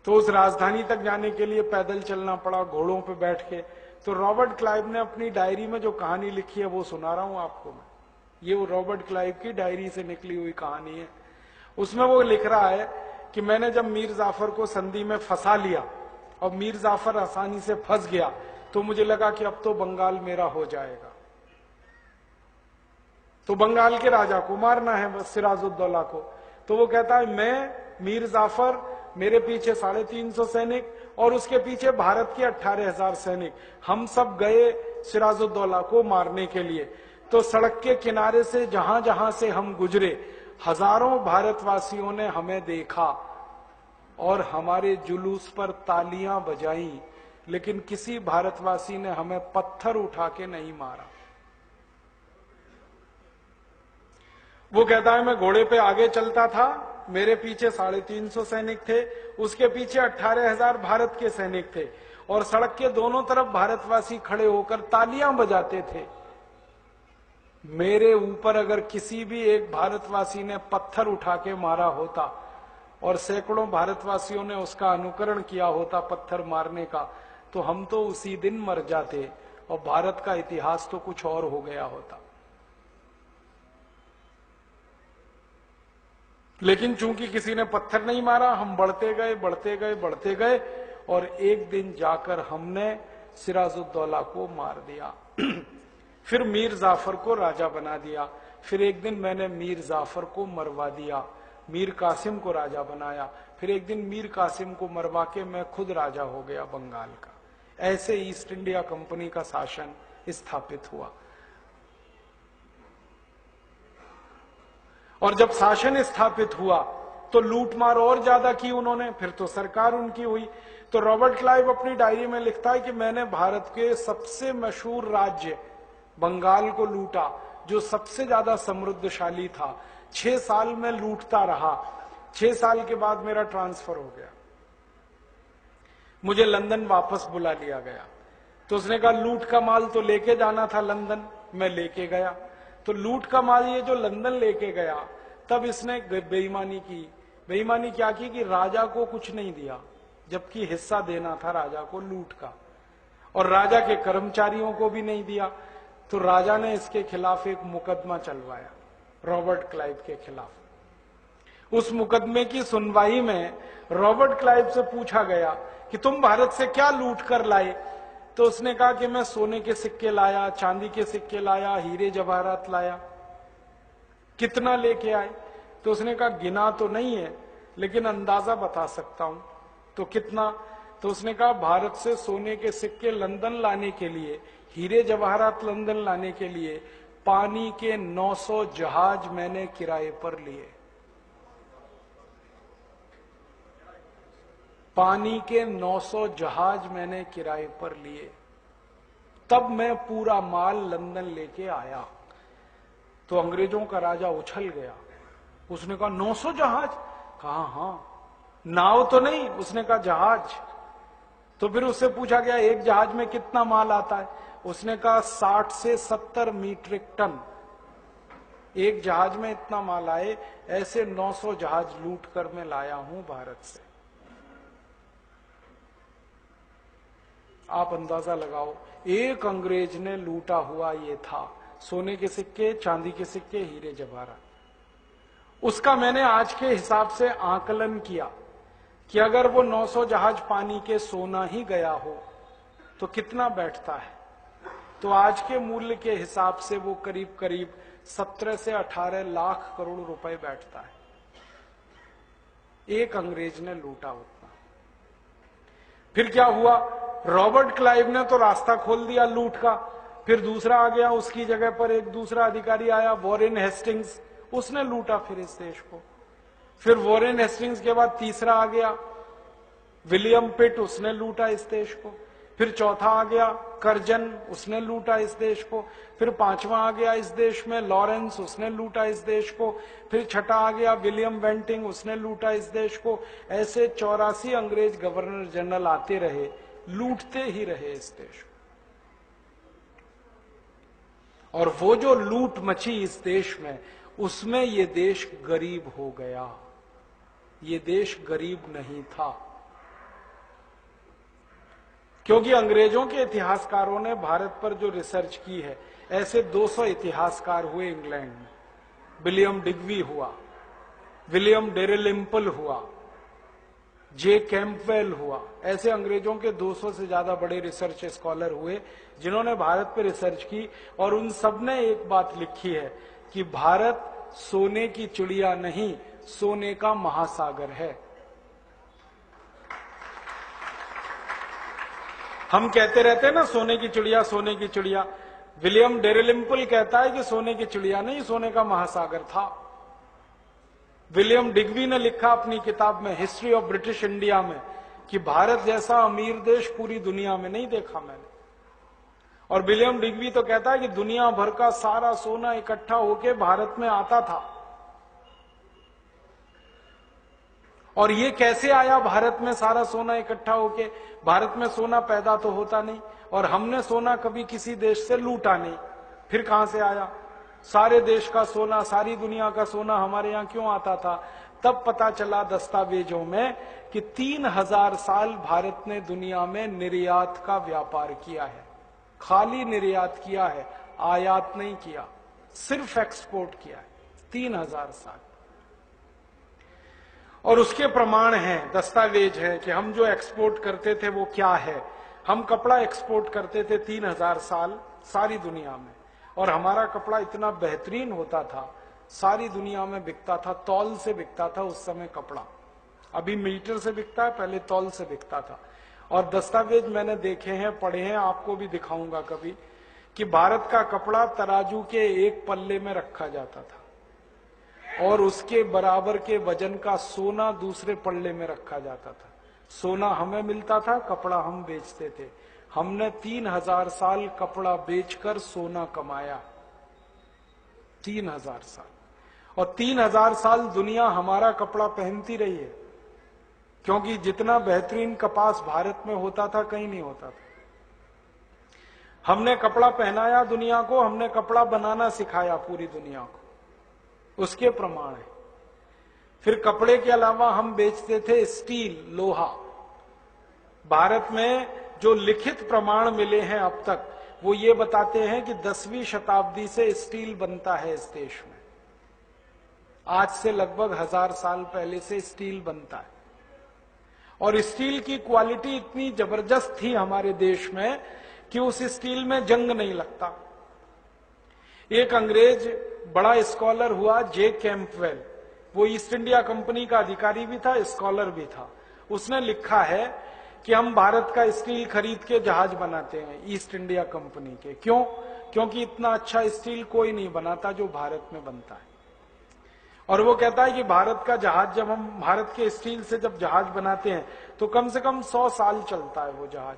तो उस राजधानी तक जाने के लिए पैदल चलना पड़ा, घोड़ों पे बैठ के। तो रॉबर्ट क्लाइव ने अपनी डायरी में जो कहानी लिखी है वो सुना रहा हूं आपको मैं। ये वो रॉबर्ट क्लाइव की डायरी से निकली हुई कहानी है। उसमें वो लिख रहा है कि मैंने जब मीर जाफर को संधि में फंसा लिया और मीर जाफर आसानी से फंस गया, तो मुझे लगा कि अब तो बंगाल मेरा हो जाएगा, तो बंगाल के राजा को मारना है बस, सिराजुद्दौला को। तो वो कहता है मैं, मीर जाफर, मेरे पीछे 350 सैनिक और उसके पीछे भारत के 18,000 सैनिक, हम सब गए सिराजुद्दौला को मारने के लिए। तो सड़क के किनारे से जहां जहां से हम गुजरे, हजारों भारतवासियों ने हमें देखा और हमारे जुलूस पर तालियां बजाई, लेकिन किसी भारतवासी ने हमें पत्थर उठा के नहीं मारा। वो कहता है मैं घोड़े पे आगे चलता था, मेरे पीछे 350 सैनिक थे, उसके पीछे 18,000 भारत के सैनिक थे और सड़क के दोनों तरफ भारतवासी खड़े होकर तालियां बजाते थे। मेरे ऊपर अगर किसी भी एक भारतवासी ने पत्थर उठा के मारा होता और सैकड़ों भारतवासियों ने उसका अनुकरण किया होता पत्थर मारने का, तो हम तो उसी दिन मर जाते और भारत का इतिहास तो कुछ और हो गया होता। लेकिन चूंकि किसी ने पत्थर नहीं मारा, हम बढ़ते गए बढ़ते गए बढ़ते गए और एक दिन जाकर हमने सिराजुद्दौला को मार दिया। फिर मीर जाफर को राजा बना दिया। फिर एक दिन मैंने मीर जाफर को मरवा दिया, मीर कासिम को राजा बनाया। फिर एक दिन मीर कासिम को मरवा के मैं खुद राजा हो गया बंगाल का। ऐसे ईस्ट इंडिया कंपनी का शासन स्थापित हुआ। और जब शासन स्थापित हुआ तो लूटमार और ज्यादा की उन्होंने, फिर तो सरकार उनकी हुई। तो रॉबर्ट क्लाइव अपनी डायरी में लिखता है कि मैंने भारत के सबसे मशहूर राज्य बंगाल को लूटा, जो सबसे ज्यादा समृद्धशाली था। 6 साल में लूटता रहा। 6 साल के बाद मेरा ट्रांसफर हो गया, मुझे लंदन वापस बुला लिया गया। तो उसने कहा लूट का माल तो लेके जाना था लंदन, मैं लेके गया। तो लूट का माल ये जो लंदन लेके गया, तब इसने बेईमानी की। बेईमानी क्या की कि राजा को कुछ नहीं दिया, जबकि हिस्सा देना था राजा को लूट का, और राजा के कर्मचारियों को भी नहीं दिया। तो राजा ने इसके खिलाफ एक मुकदमा चलवाया, रॉबर्ट क्लाइव के खिलाफ। उस मुकदमे की सुनवाई में रॉबर्ट क्लाइव से पूछा गया कि तुम भारत से क्या लूट कर लाए? तो उसने कहा कि मैं सोने के सिक्के लाया, चांदी के सिक्के लाया, हीरे जवाहरात लाया। कितना लेके आए? तो उसने कहा गिना तो नहीं है, लेकिन अंदाजा बता सकता हूं। तो कितना? तो उसने कहा भारत से सोने के सिक्के लंदन लाने के लिए, हीरे जवाहरात लंदन लाने के लिए पानी के 900 जहाज मैंने किराए पर लिए। पानी के 900 जहाज मैंने किराए पर लिए, तब मैं पूरा माल लंदन लेके आया। तो अंग्रेजों का राजा उछल गया। उसने कहा 900 जहाज? कहा हाँ। नाव तो नहीं? उसने कहा जहाज। तो फिर उससे पूछा गया एक जहाज में कितना माल आता है? उसने कहा 60 से 70 मीट्रिक टन। एक जहाज में इतना माल आए, ऐसे 900 जहाज लूट कर मैं लाया हूं भारत से। आप अंदाजा लगाओ, एक अंग्रेज ने लूटा हुआ ये था सोने के सिक्के, चांदी के सिक्के, हीरे जवाहरात। उसका मैंने आज के हिसाब से आकलन किया कि अगर वो 900 जहाज पानी के सोना ही गया हो तो कितना बैठता है। तो आज के मूल्य के हिसाब से वो करीब करीब 17 से 18 लाख करोड़ रुपए बैठता है। एक अंग्रेज ने लूटा उतना। फिर क्या हुआ? रॉबर्ट क्लाइव ने तो रास्ता खोल दिया लूट का। फिर दूसरा आ गया, उसकी जगह पर एक दूसरा अधिकारी आया, वॉरेन हेस्टिंग्स, उसने लूटा फिर इस देश को। फिर वॉरेन हेस्टिंग्स के बाद तीसरा आ गया विलियम पिट, उसने लूटा इस देश को। फिर चौथा आ गया कर्जन, उसने लूटा इस देश को। फिर पांचवा आ गया इस देश में लॉरेंस, उसने लूटा इस देश को। फिर छठा आ गया विलियम बेंटिंग, उसने लूटा इस देश को। ऐसे 84 अंग्रेज गवर्नर जनरल आते रहे, लूटते ही रहे इस देश को। और वो जो लूट मची इस देश में, उसमें ये देश गरीब हो गया। ये देश गरीब नहीं था, क्योंकि अंग्रेजों के इतिहासकारों ने भारत पर जो रिसर्च की है, ऐसे 200 इतिहासकार हुए इंग्लैंड में। विलियम डिग्वी हुआ, विलियम डेरेलिम्पल हुआ, जे कैंपवेल हुआ। ऐसे अंग्रेजों के 200 से ज्यादा बड़े रिसर्च स्कॉलर हुए जिन्होंने भारत पर रिसर्च की, और उन सब ने एक बात लिखी है कि भारत सोने की चिड़िया नहीं, सोने का महासागर है। हम कहते रहते हैं ना सोने की चिड़िया, सोने की चिड़िया। विलियम डेरेलिम्पल कहता है कि सोने की चिड़िया नहीं, सोने का महासागर था। विलियम डिग्बी ने लिखा अपनी किताब में हिस्ट्री ऑफ ब्रिटिश इंडिया में कि भारत जैसा अमीर देश पूरी दुनिया में नहीं देखा मैंने। और विलियम डिग्बी तो कहता है कि दुनिया भर का सारा सोना इकट्ठा होके भारत में आता था। और ये कैसे आया भारत में सारा सोना इकट्ठा होके? भारत में सोना पैदा तो होता नहीं, और हमने सोना कभी किसी देश से लूटा नहीं, फिर कहां से आया? सारे देश का सोना, सारी दुनिया का सोना हमारे यहां क्यों आता था? तब पता चला दस्तावेजों में कि 3000 साल भारत ने दुनिया में निर्यात का व्यापार किया है। खाली निर्यात किया है, आयात नहीं किया, सिर्फ एक्सपोर्ट किया है 3000 साल। और उसके प्रमाण हैं, दस्तावेज है कि हम जो एक्सपोर्ट करते थे वो क्या है। हम कपड़ा एक्सपोर्ट करते थे 3000 साल सारी दुनिया में, और हमारा कपड़ा इतना बेहतरीन होता था, सारी दुनिया में बिकता था, तौल से बिकता था उस समय कपड़ा। अभी मीटर से बिकता है, पहले तौल से बिकता था। और दस्तावेज मैंने देखे हैं, पढ़े हैं, आपको भी दिखाऊंगा कभी, कि भारत का कपड़ा तराजू के एक पल्ले में रखा जाता था और उसके बराबर के वजन का सोना दूसरे पल्ले में रखा जाता था। सोना हमें मिलता था, कपड़ा हम बेचते थे। हमने 3000 साल कपड़ा बेचकर सोना कमाया, 3000 साल। और 3000 साल दुनिया हमारा कपड़ा पहनती रही है, क्योंकि जितना बेहतरीन कपास भारत में होता था कहीं नहीं होता था। हमने कपड़ा पहनाया दुनिया को, हमने कपड़ा बनाना सिखाया पूरी दुनिया को, उसके प्रमाण है। फिर कपड़े के अलावा हम बेचते थे स्टील, लोहा। भारत में जो लिखित प्रमाण मिले हैं अब तक, वो ये बताते हैं कि 10वीं शताब्दी से स्टील बनता है इस देश में। आज से लगभग 1000 साल पहले से स्टील बनता है। और स्टील की क्वालिटी इतनी जबरदस्त थी हमारे देश में कि उस स्टील में जंग नहीं लगता। एक अंग्रेज बड़ा स्कॉलर हुआ, जे कैंपवेल, वो ईस्ट इंडिया कंपनी का अधिकारी भी था, स्कॉलर भी था। उसने लिखा है कि हम भारत का स्टील खरीद के जहाज बनाते हैं ईस्ट इंडिया कंपनी के। क्यों? क्योंकि इतना अच्छा स्टील कोई नहीं बनाता जो भारत में बनता है। और वो कहता है कि भारत का जहाज, जब हम भारत के स्टील से जब जहाज बनाते हैं तो कम से कम 100 साल चलता है वो जहाज।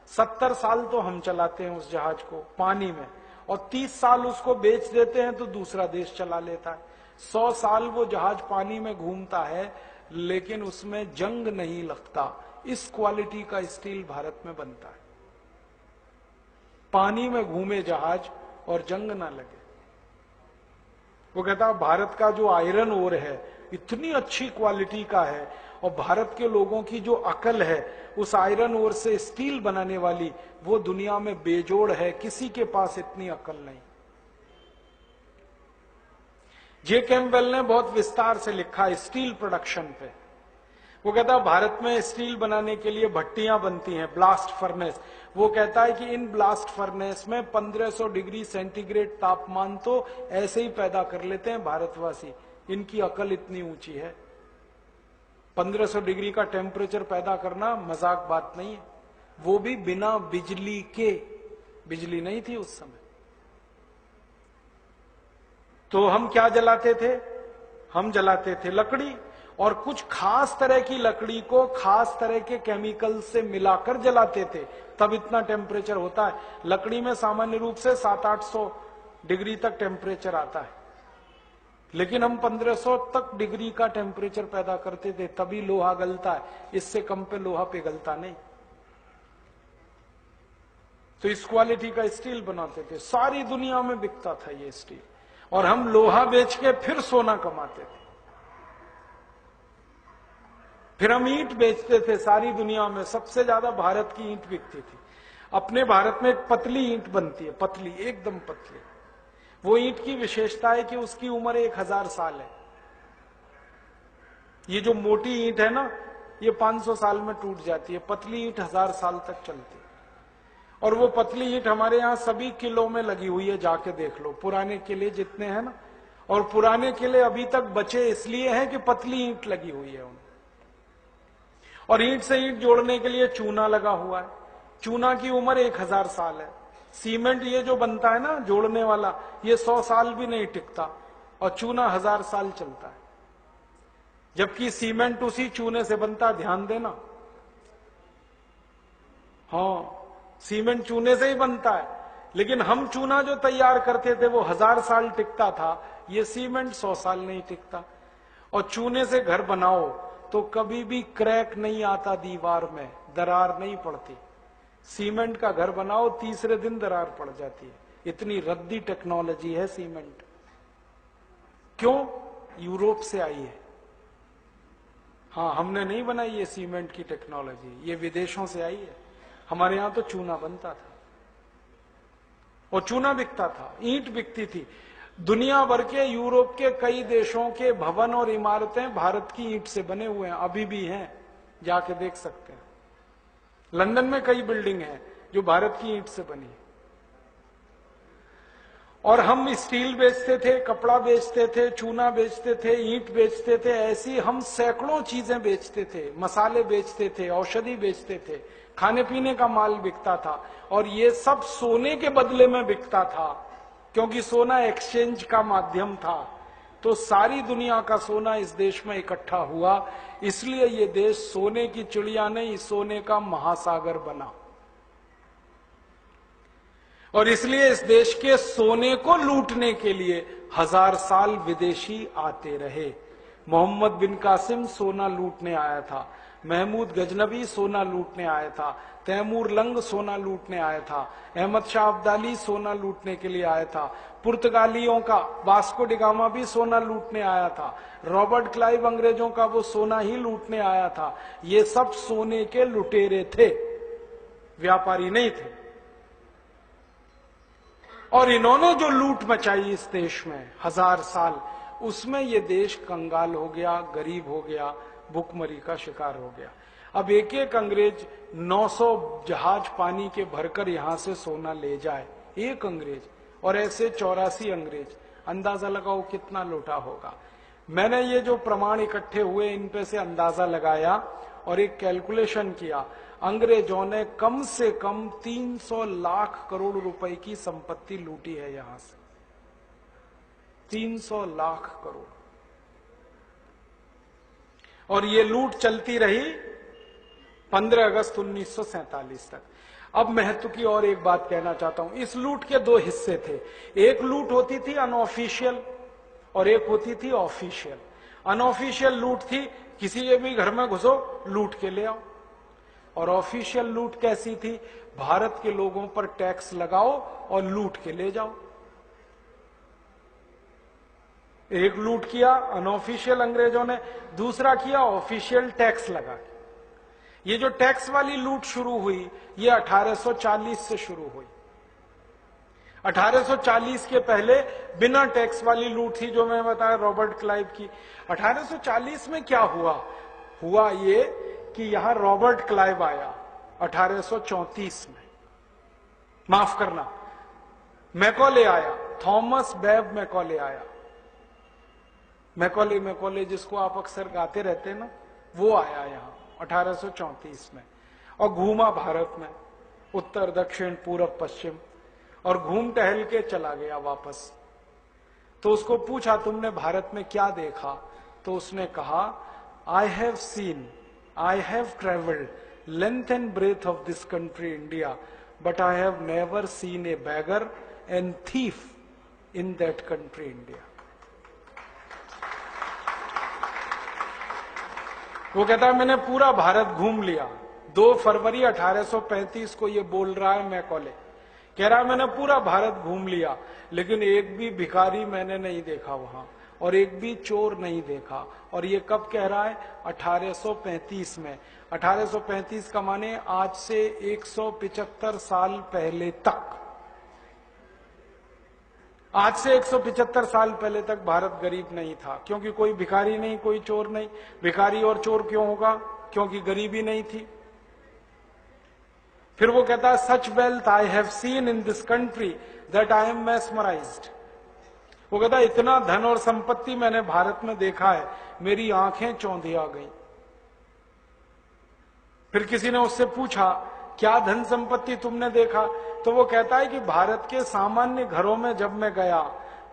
70 साल तो हम चलाते हैं उस जहाज को पानी में, और 30 साल उसको बेच देते हैं तो दूसरा देश चला लेता है। 100 साल वो जहाज पानी में घूमता है, लेकिन उसमें जंग नहीं लगता। इस क्वालिटी का स्टील भारत में बनता है, पानी में घूमे जहाज और जंग ना लगे। वो कहता है भारत का जो आयरन ओर है इतनी अच्छी क्वालिटी का है, और भारत के लोगों की जो अकल है उस आयरन ओर से स्टील बनाने वाली, वो दुनिया में बेजोड़ है, किसी के पास इतनी अकल नहीं। जे कैम्पबेल ने बहुत विस्तार से लिखा स्टील प्रोडक्शन पे। वो कहता है भारत में स्टील बनाने के लिए भट्टियां बनती हैं, ब्लास्ट फर्नेस। वो कहता है कि इन ब्लास्ट फर्नेस में 1500 डिग्री सेंटीग्रेड तापमान तो ऐसे ही पैदा कर लेते हैं भारतवासी, इनकी अकल इतनी ऊंची है। 1500 डिग्री का टेम्परेचर पैदा करना मजाक बात नहीं है, वो भी बिना बिजली के। बिजली नहीं थी उस समय। तो हम क्या जलाते थे? हम जलाते थे लकड़ी, और कुछ खास तरह की लकड़ी को खास तरह के केमिकल से मिलाकर जलाते थे, तब इतना टेम्परेचर होता है। लकड़ी में सामान्य रूप से 700-800 डिग्री तक टेम्परेचर आता है, लेकिन हम 1500 तक डिग्री का टेम्परेचर पैदा करते थे, तभी लोहा गलता है। इससे कम पे लोहा पिघलता नहीं। तो इस क्वालिटी का स्टील बनाते थे, सारी दुनिया में बिकता था ये स्टील, और हम लोहा बेच के फिर सोना कमाते थे। फिर हम ईंट बेचते थे, सारी दुनिया में सबसे ज्यादा भारत की ईंट बिकती थी। अपने भारत में एक पतली ईंट बनती है, पतली, एकदम पतली। वो ईंट की विशेषता है कि उसकी उम्र 1000 साल है। ये जो मोटी ईंट है ना, ये 500 साल में टूट जाती है, पतली ईंट 1000 साल तक चलती है। और वो पतली ईंट हमारे यहाँ सभी किलों में लगी हुई है, जाके देख लो, पुराने किले जितने हैं ना। और पुराने किले अभी तक बचे इसलिए हैं कि पतली ईंट लगी हुई है उनमें। और ईंट से ईंट जोड़ने के लिए चूना लगा हुआ है। चूना की उम्र 1000 साल है, सीमेंट ये जो बनता है ना जोड़ने वाला, ये 100 साल भी नहीं टिकता और चूना 1000 साल चलता है, जबकि सीमेंट उसी चूने से बनता है। ध्यान देना, हाँ सीमेंट चूने से ही बनता है, लेकिन हम चूना जो तैयार करते थे वो 1000 साल टिकता था, ये सीमेंट 100 साल नहीं टिकता। और चूने से घर बनाओ तो कभी भी क्रैक नहीं आता, दीवार में दरार नहीं पड़ती। सीमेंट का घर बनाओ तीसरे दिन दरार पड़ जाती है, इतनी रद्दी टेक्नोलॉजी है सीमेंट। क्यों? यूरोप से आई है। हाँ, हमने नहीं बनाई ये सीमेंट की टेक्नोलॉजी, ये विदेशों से आई है। हमारे यहां तो चूना बनता था और चूना बिकता था, ईंट बिकती थी। दुनिया भर के यूरोप के कई देशों के भवन और इमारतें भारत की ईंट से बने हुए हैं, अभी भी हैं, जाके देख सकते हैं। लंदन में कई बिल्डिंग हैं जो भारत की ईंट से बनी है। और हम स्टील बेचते थे, कपड़ा बेचते थे, चूना बेचते थे, ईंट बेचते थे, ऐसी हम सैकड़ों चीजें बेचते थे, मसाले बेचते थे, औषधि बेचते थे, खाने पीने का माल बिकता था। और ये सब सोने के बदले में बिकता था, क्योंकि सोना एक्सचेंज का माध्यम था। तो सारी दुनिया का सोना इस देश में इकट्ठा हुआ, इसलिए ये देश सोने की चिड़िया नहीं, सोने का महासागर बना। और इसलिए इस देश के सोने को लूटने के लिए 1000 साल विदेशी आते रहे। मोहम्मद बिन कासिम सोना लूटने आया था, महमूद गजनबी सोना लूटने आया था, तैमूर लंग सोना लूटने आया था, अहमद शाह अब्दाली सोना लूटने के लिए आया था, पुर्तगालियों का वास्को डिगामा भी सोना लूटने आया था, रॉबर्ट क्लाइव अंग्रेजों का वो सोना ही लूटने आया था। ये सब सोने के लुटेरे थे, व्यापारी नहीं थे। और इन्होंने जो लूट मचाई इस देश में 1000 साल, उसमें ये देश कंगाल हो गया, गरीब हो गया, भूखमरी का शिकार हो गया। अब एक एक अंग्रेज 900 जहाज पानी के भरकर यहां से सोना ले जाए, एक अंग्रेज, और ऐसे 84 अंग्रेज, अंदाजा लगाओ कितना लूटा होगा। मैंने ये जो प्रमाण इकट्ठे हुए इन पे से अंदाजा लगाया और एक कैलकुलेशन किया। अंग्रेजों ने कम से कम 300 लाख करोड़ रुपए की संपत्ति लूटी है यहां से, 300 लाख करोड़। और ये लूट चलती रही 15 अगस्त 1947 तक। अब महत्व की और एक बात कहना चाहता हूं। इस लूट के दो हिस्से थे, एक लूट होती थी अनऑफिशियल और एक होती थी ऑफिशियल। अनऑफिशियल लूट थी, किसी के भी घर में घुसो लूट के ले आओ। और ऑफिशियल लूट कैसी थी? भारत के लोगों पर टैक्स लगाओ और लूट के ले जाओ। एक लूट किया अनऑफिशियल अंग्रेजों ने, दूसरा किया ऑफिशियल टैक्स लगा के। ये जो टैक्स वाली लूट शुरू हुई ये 1840 से शुरू हुई। 1840 के पहले बिना टैक्स वाली लूट थी जो मैं बताया रॉबर्ट क्लाइव की। 1840 में क्या हुआ ये कि यहां रॉबर्ट क्लाइव आया 1834 में, माफ करना, मैकॉले आया, थॉमस बेब मैकॉले आया। मैकॉले जिसको आप अक्सर गाते रहते हैं ना, वो आया यहां 1834 में और घूमा भारत में, उत्तर दक्षिण पूरब पश्चिम, और घूम टहल के चला गया वापस। तो उसको पूछा तुमने भारत में क्या देखा? तो उसने कहा I have travelled length and breadth of this country India, but I have never seen a beggar and thief in that country India. वो कहता है मैंने पूरा भारत घूम लिया। 2 फरवरी 1835 को ये बोल रहा है मैकॉले, कह रहा है मैंने पूरा भारत घूम लिया, लेकिन एक भी भिखारी मैंने नहीं देखा वहां, और एक भी चोर नहीं देखा। और ये कब कह रहा है? 1835 में। 1835 का माने आज से 175 साल पहले तक। आज से 175 साल पहले तक भारत गरीब नहीं था, क्योंकि कोई भिखारी नहीं, कोई चोर नहीं। भिखारी और चोर क्यों होगा? क्योंकि गरीबी नहीं थी। फिर वो कहता है सच wealth I have seen in this country that I am mesmerised. वो कहता है इतना धन और संपत्ति मैंने भारत में देखा है, मेरी आंखें चौंधिया गई। फिर किसी ने उससे पूछा क्या धन संपत्ति तुमने देखा? तो वो कहता है कि भारत के सामान्य घरों में जब मैं गया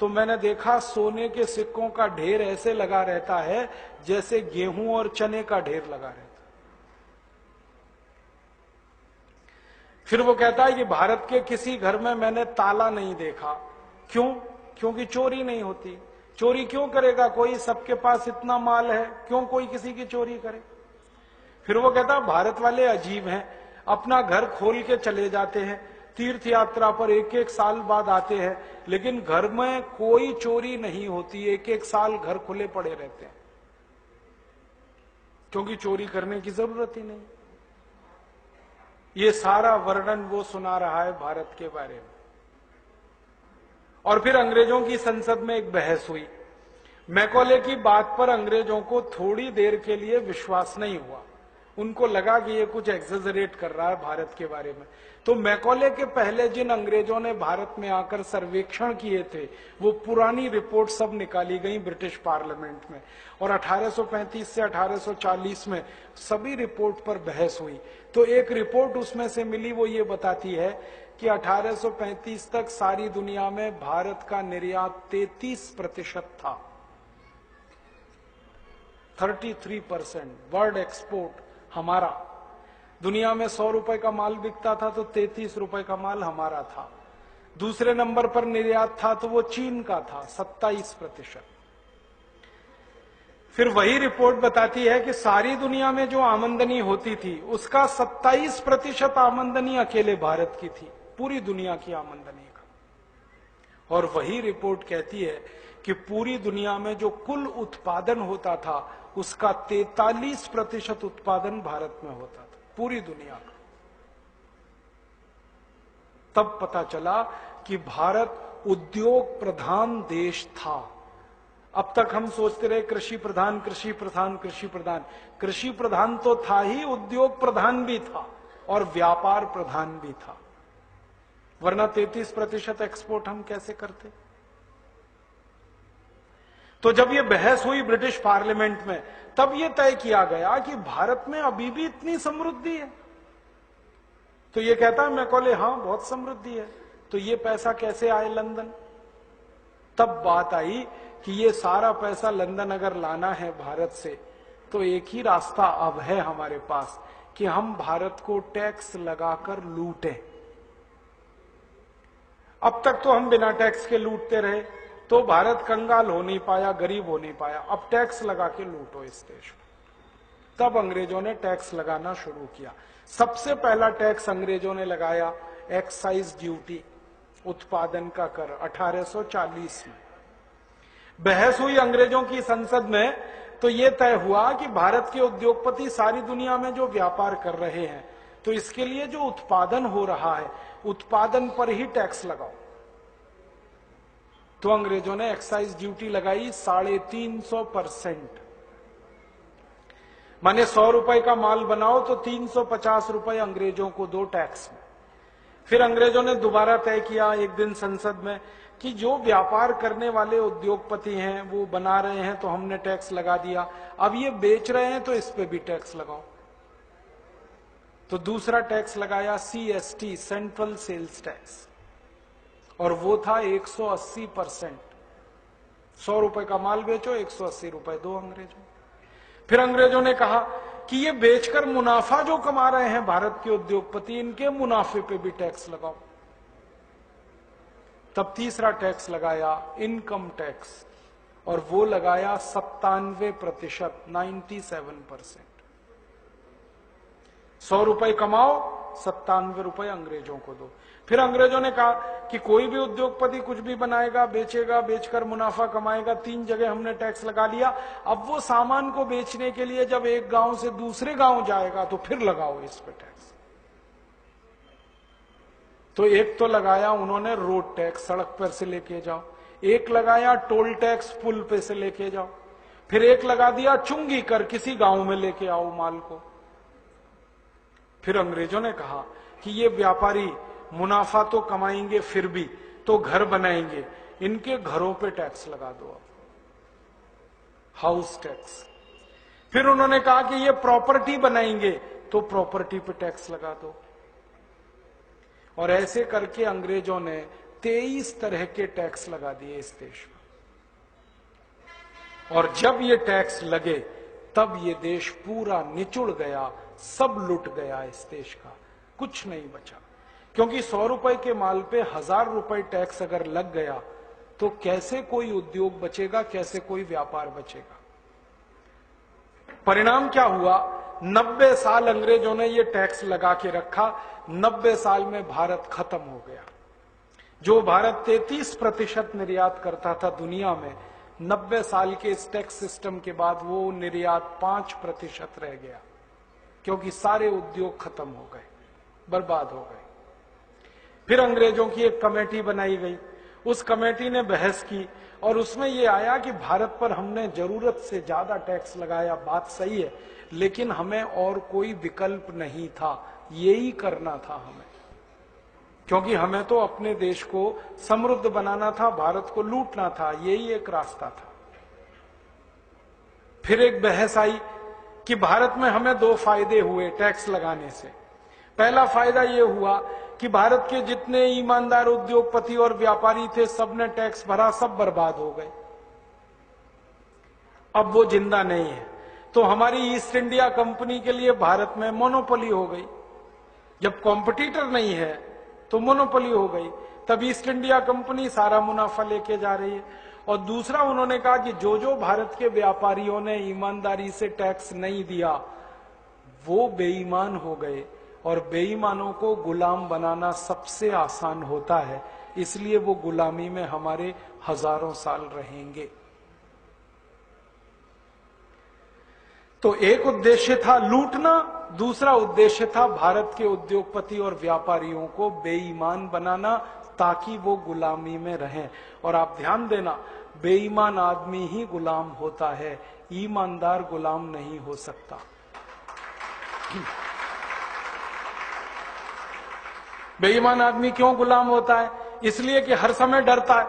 तो मैंने देखा सोने के सिक्कों का ढेर ऐसे लगा रहता है जैसे गेहूं और चने का ढेर लगा रहता है। फिर वो कहता है कि भारत के किसी घर में मैंने ताला नहीं देखा। क्यों? क्योंकि चोरी नहीं होती। चोरी क्यों करेगा कोई? सबके पास इतना माल है, क्यों कोई किसी की चोरी करे? फिर वो कहता है भारत वाले अजीब हैं, अपना घर खोल के चले जाते हैं, तीर्थ यात्रा पर एक एक साल बाद आते हैं, लेकिन घर में कोई चोरी नहीं होती, एक एक साल घर खुले पड़े रहते हैं, क्योंकि चोरी करने की जरूरत ही नहीं। ये सारा वर्णन वो सुना रहा है भारत के बारे में। और फिर अंग्रेजों की संसद में एक बहस हुई। मैकॉले की बात पर अंग्रेजों को थोड़ी देर के लिए विश्वास नहीं हुआ। उनको लगा कि ये कुछ एक्सेजरेट कर रहा है भारत के बारे में। तो मैकॉले के पहले जिन अंग्रेजों ने भारत में आकर सर्वेक्षण किए थे, वो पुरानी रिपोर्ट सब निकाली गई ब्रिटिश पार्लियामेंट में, और 1835 से 1840 में सभी रिपोर्ट पर बहस हुई। तो एक रिपोर्ट उसमें से मिली, वो ये बताती है कि 1835 तक सारी दुनिया में भारत का निर्यात 33% था। 33% वर्ल्ड एक्सपोर्ट हमारा। दुनिया में 100 रुपए का माल बिकता था तो 33 रुपए का माल हमारा था। दूसरे नंबर पर निर्यात था तो वो चीन का था, 27%। फिर वही रिपोर्ट बताती है कि सारी दुनिया में जो आमदनी होती थी उसका 27% आमदनी अकेले भारत की थी, पूरी दुनिया की आमदनी का। और वही रिपोर्ट कहती है कि पूरी दुनिया में जो कुल उत्पादन होता था उसका 43% उत्पादन भारत में होता था, पूरी दुनिया का। तब पता चला कि भारत उद्योग प्रधान देश था। अब तक हम सोचते रहे कृषि प्रधान, कृषि प्रधान, कृषि प्रधान। कृषि प्रधान तो था ही, उद्योग प्रधान भी था और व्यापार प्रधान भी था, वरना 33% एक्सपोर्ट हम कैसे करते? तो जब ये बहस हुई ब्रिटिश पार्लियामेंट में, तब ये तय किया गया कि भारत में अभी भी इतनी समृद्धि है। तो ये कहता है मैकॉले, हाँ बहुत समृद्धि है। तो ये पैसा कैसे आए लंदन? तब बात आई कि ये सारा पैसा लंदन अगर लाना है भारत से, तो एक ही रास्ता अब है हमारे पास कि हम भारत को टैक्स लगाकर लूटें। अब तक तो हम बिना टैक्स के लूटते रहे, तो भारत कंगाल हो नहीं पाया, गरीब हो नहीं पाया। अब टैक्स लगा के लूटो इस देश को। तब अंग्रेजों ने टैक्स लगाना शुरू किया। सबसे पहला टैक्स अंग्रेजों ने लगाया एक्साइज ड्यूटी, उत्पादन का कर, 1840 में। बहस हुई अंग्रेजों की संसद में, तो यह तय हुआ कि भारत के उद्योगपति सारी दुनिया में जो व्यापार कर रहे हैं, तो इसके लिए जो उत्पादन हो रहा है, उत्पादन पर ही टैक्स लगाओ। तो अंग्रेजों ने एक्साइज ड्यूटी लगाई 350%। माने 100 रुपए का माल बनाओ तो 350 रुपए अंग्रेजों को दो टैक्स में। फिर अंग्रेजों ने दोबारा तय किया एक दिन संसद में कि जो व्यापार करने वाले उद्योगपति हैं वो बना रहे हैं तो हमने टैक्स लगा दिया, अब ये बेच रहे हैं तो इस पे भी टैक्स लगाओ। तो दूसरा टैक्स लगाया CST, सेंट्रल सेल्स टैक्स, और वो था 180%। 100 रुपए का माल बेचो, 180 रुपए दो अंग्रेजों। फिर अंग्रेजों ने कहा कि ये बेचकर मुनाफा जो कमा रहे हैं भारत के उद्योगपति, इनके मुनाफे पे भी टैक्स लगाओ। तब तीसरा टैक्स लगाया इनकम टैक्स, और वो लगाया 97%, 97%। 100 रुपए कमाओ, 97 रुपए अंग्रेजों को दो। फिर अंग्रेजों ने कहा कि कोई भी उद्योगपति कुछ भी बनाएगा, बेचेगा, बेचकर मुनाफा कमाएगा, 3 जगह हमने टैक्स लगा लिया। अब वो सामान को बेचने के लिए जब एक गांव से दूसरे गांव जाएगा तो फिर लगाओ इस पे टैक्स। तो एक तो लगाया उन्होंने रोड टैक्स, सड़क पर से लेके जाओ। एक लगाया टोल टैक्स, पुल पे से लेके जाओ। फिर एक लगा दिया चुंगी कर, किसी गांव में लेके आओ माल को। फिर अंग्रेजों ने कहा कि ये व्यापारी मुनाफा तो कमाएंगे, फिर भी तो घर बनाएंगे, इनके घरों पे टैक्स लगा दो, हाउस टैक्स। फिर उन्होंने कहा कि ये प्रॉपर्टी बनाएंगे तो प्रॉपर्टी पे टैक्स लगा दो। और ऐसे करके अंग्रेजों ने 23 तरह के टैक्स लगा दिए इस देश में। और जब ये टैक्स लगे तब ये देश पूरा निचुड़ गया, सब लुट गया इस देश का, कुछ नहीं बचा। क्योंकि 100 रुपए के माल पे 1000 रुपए टैक्स अगर लग गया तो कैसे कोई उद्योग बचेगा, कैसे कोई व्यापार बचेगा। परिणाम क्या हुआ, 90 साल अंग्रेजों ने ये टैक्स लगा के रखा, 90 साल में भारत खत्म हो गया। जो भारत 33% निर्यात करता था दुनिया में, 90 साल के इस टैक्स सिस्टम के बाद वो निर्यात 5% रह गया, क्योंकि सारे उद्योग खत्म हो गए, बर्बाद हो गए। फिर अंग्रेजों की एक कमेटी बनाई गई, उस कमेटी ने बहस की और उसमें यह आया कि भारत पर हमने जरूरत से ज्यादा टैक्स लगाया, बात सही है, लेकिन हमें और कोई विकल्प नहीं था, यही करना था हमें, क्योंकि हमें तो अपने देश को समृद्ध बनाना था, भारत को लूटना था, यही एक रास्ता था। फिर एक बहस आई कि भारत में हमें 2 फायदे हुए टैक्स लगाने से। पहला फायदा यह हुआ कि भारत के जितने ईमानदार उद्योगपति और व्यापारी थे, सबने टैक्स भरा, सब बर्बाद हो गए, अब वो जिंदा नहीं है। तो हमारी ईस्ट इंडिया कंपनी के लिए भारत में मोनोपोली हो गई। जब कॉम्पिटिटर नहीं है तो मोनोपोली हो गई, तब ईस्ट इंडिया कंपनी सारा मुनाफा लेके जा रही है। और दूसरा उन्होंने कहा कि जो जो भारत के व्यापारियों ने ईमानदारी से टैक्स नहीं दिया वो बेईमान हो गए, और बेईमानों को गुलाम बनाना सबसे आसान होता है, इसलिए वो गुलामी में हमारे हजारों साल रहेंगे। तो एक उद्देश्य था लूटना, दूसरा उद्देश्य था भारत के उद्योगपति और व्यापारियों को बेईमान बनाना, ताकि वो गुलामी में रहें। और आप ध्यान देना, बेईमान आदमी ही गुलाम होता है, ईमानदार गुलाम नहीं हो सकता। बेईमान आदमी क्यों गुलाम होता है? इसलिए कि हर समय डरता है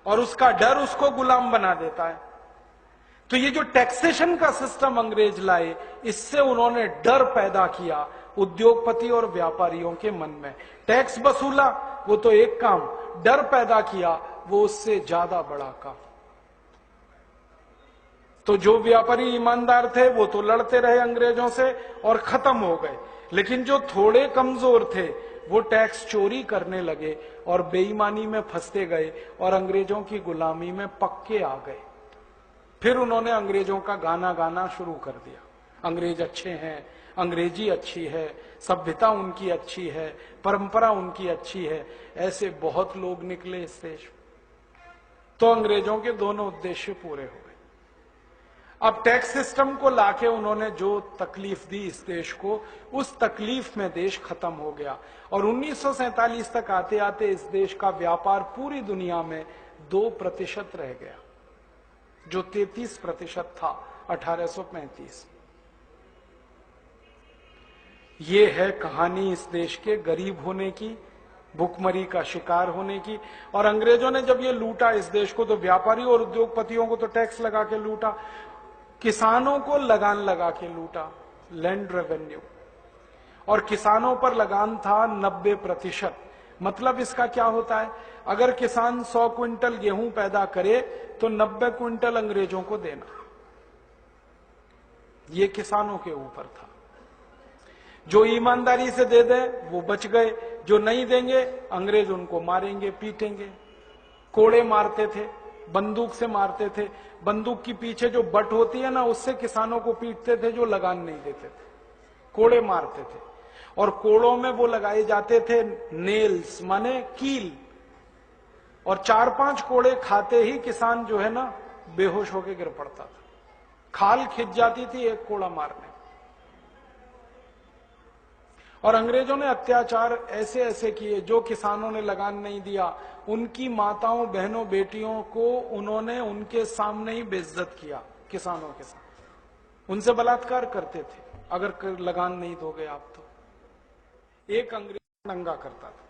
और उसका डर उसको गुलाम बना देता है। तो ये जो टैक्सेशन का सिस्टम अंग्रेज लाए, इससे उन्होंने डर पैदा किया उद्योगपति और व्यापारियों के मन में। टैक्स वसूला वो तो एक काम, डर पैदा किया वो उससे ज्यादा बड़ा काम। तो जो व्यापारी ईमानदार थे वो तो लड़ते रहे अंग्रेजों से और खत्म हो गए, लेकिन जो थोड़े कमजोर थे वो टैक्स चोरी करने लगे और बेईमानी में फंसते गए और अंग्रेजों की गुलामी में पक्के आ गए। फिर उन्होंने अंग्रेजों का गाना गाना शुरू कर दिया, अंग्रेज अच्छे हैं, अंग्रेजी अच्छी है, सभ्यता उनकी अच्छी है, परंपरा उनकी अच्छी है। ऐसे बहुत लोग निकले इस देश में। तो अंग्रेजों के दोनों उद्देश्य पूरे हो गए। अब टैक्स सिस्टम को लाके उन्होंने जो तकलीफ दी इस देश को, उस तकलीफ में देश खत्म हो गया। और 1947 तक आते आते इस देश का व्यापार पूरी दुनिया में 2% रह गया, जो 33% था 1835। ये है कहानी इस देश के गरीब होने की, भुखमरी का शिकार होने की। और अंग्रेजों ने जब ये लूटा इस देश को, तो व्यापारियों और उद्योगपतियों को तो टैक्स लगा के लूटा, किसानों को लगान लगा के लूटा, लैंड रेवेन्यू, और किसानों पर लगान था 90%। मतलब इसका क्या होता है, अगर किसान 100 क्विंटल गेहूं पैदा करे तो 90 क्विंटल अंग्रेजों को देना। ये किसानों के ऊपर था। जो ईमानदारी से दे दे वो बच गए, जो नहीं देंगे अंग्रेज उनको मारेंगे, पीटेंगे। कोड़े मारते थे, बंदूक से मारते थे, बंदूक की पीछे जो बट होती है ना, उससे किसानों को पीटते थे जो लगान नहीं देते थे, कोड़े मारते थे। और कोड़ों में वो लगाए जाते थे नेल्स, माने कील, और 4-5 कोड़े खाते ही किसान जो है ना बेहोश होकर गिर पड़ता था, खाल खिंच जाती थी एक कोड़ा मारने। और अंग्रेजों ने अत्याचार ऐसे ऐसे किए, जो किसानों ने लगान नहीं दिया उनकी माताओं, बहनों, बेटियों को उन्होंने उनके सामने ही बेइज्जत किया, किसानों के साथ उनसे बलात्कार करते थे अगर लगान नहीं दोगे आप तो। एक अंग्रेज नंगा करता था,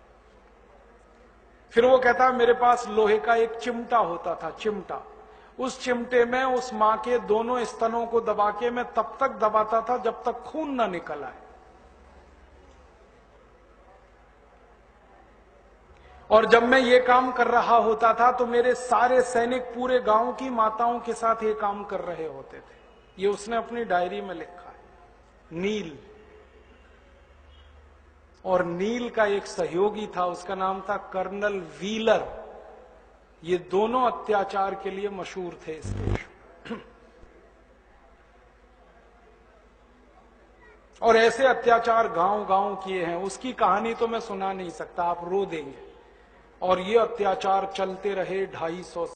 फिर वो कहता मेरे पास लोहे का एक चिमटा होता था, चिमटा, उस चिमटे में उस मां के दोनों स्तनों को दबा के मैं तब तक दबाता था जब तक खून ना निकल आए। और जब मैं ये काम कर रहा होता था तो मेरे सारे सैनिक पूरे गांव की माताओं के साथ ये काम कर रहे होते थे। ये उसने अपनी डायरी में लिखा है। नील, और नील का एक सहयोगी था, उसका नाम था कर्नल व्हीलर। ये दोनों अत्याचार के लिए मशहूर थे इस देश में। और ऐसे अत्याचार गांव गांव किए हैं, उसकी कहानी तो मैं सुना नहीं सकता, आप रो देंगे। और ये अत्याचार चलते रहे 250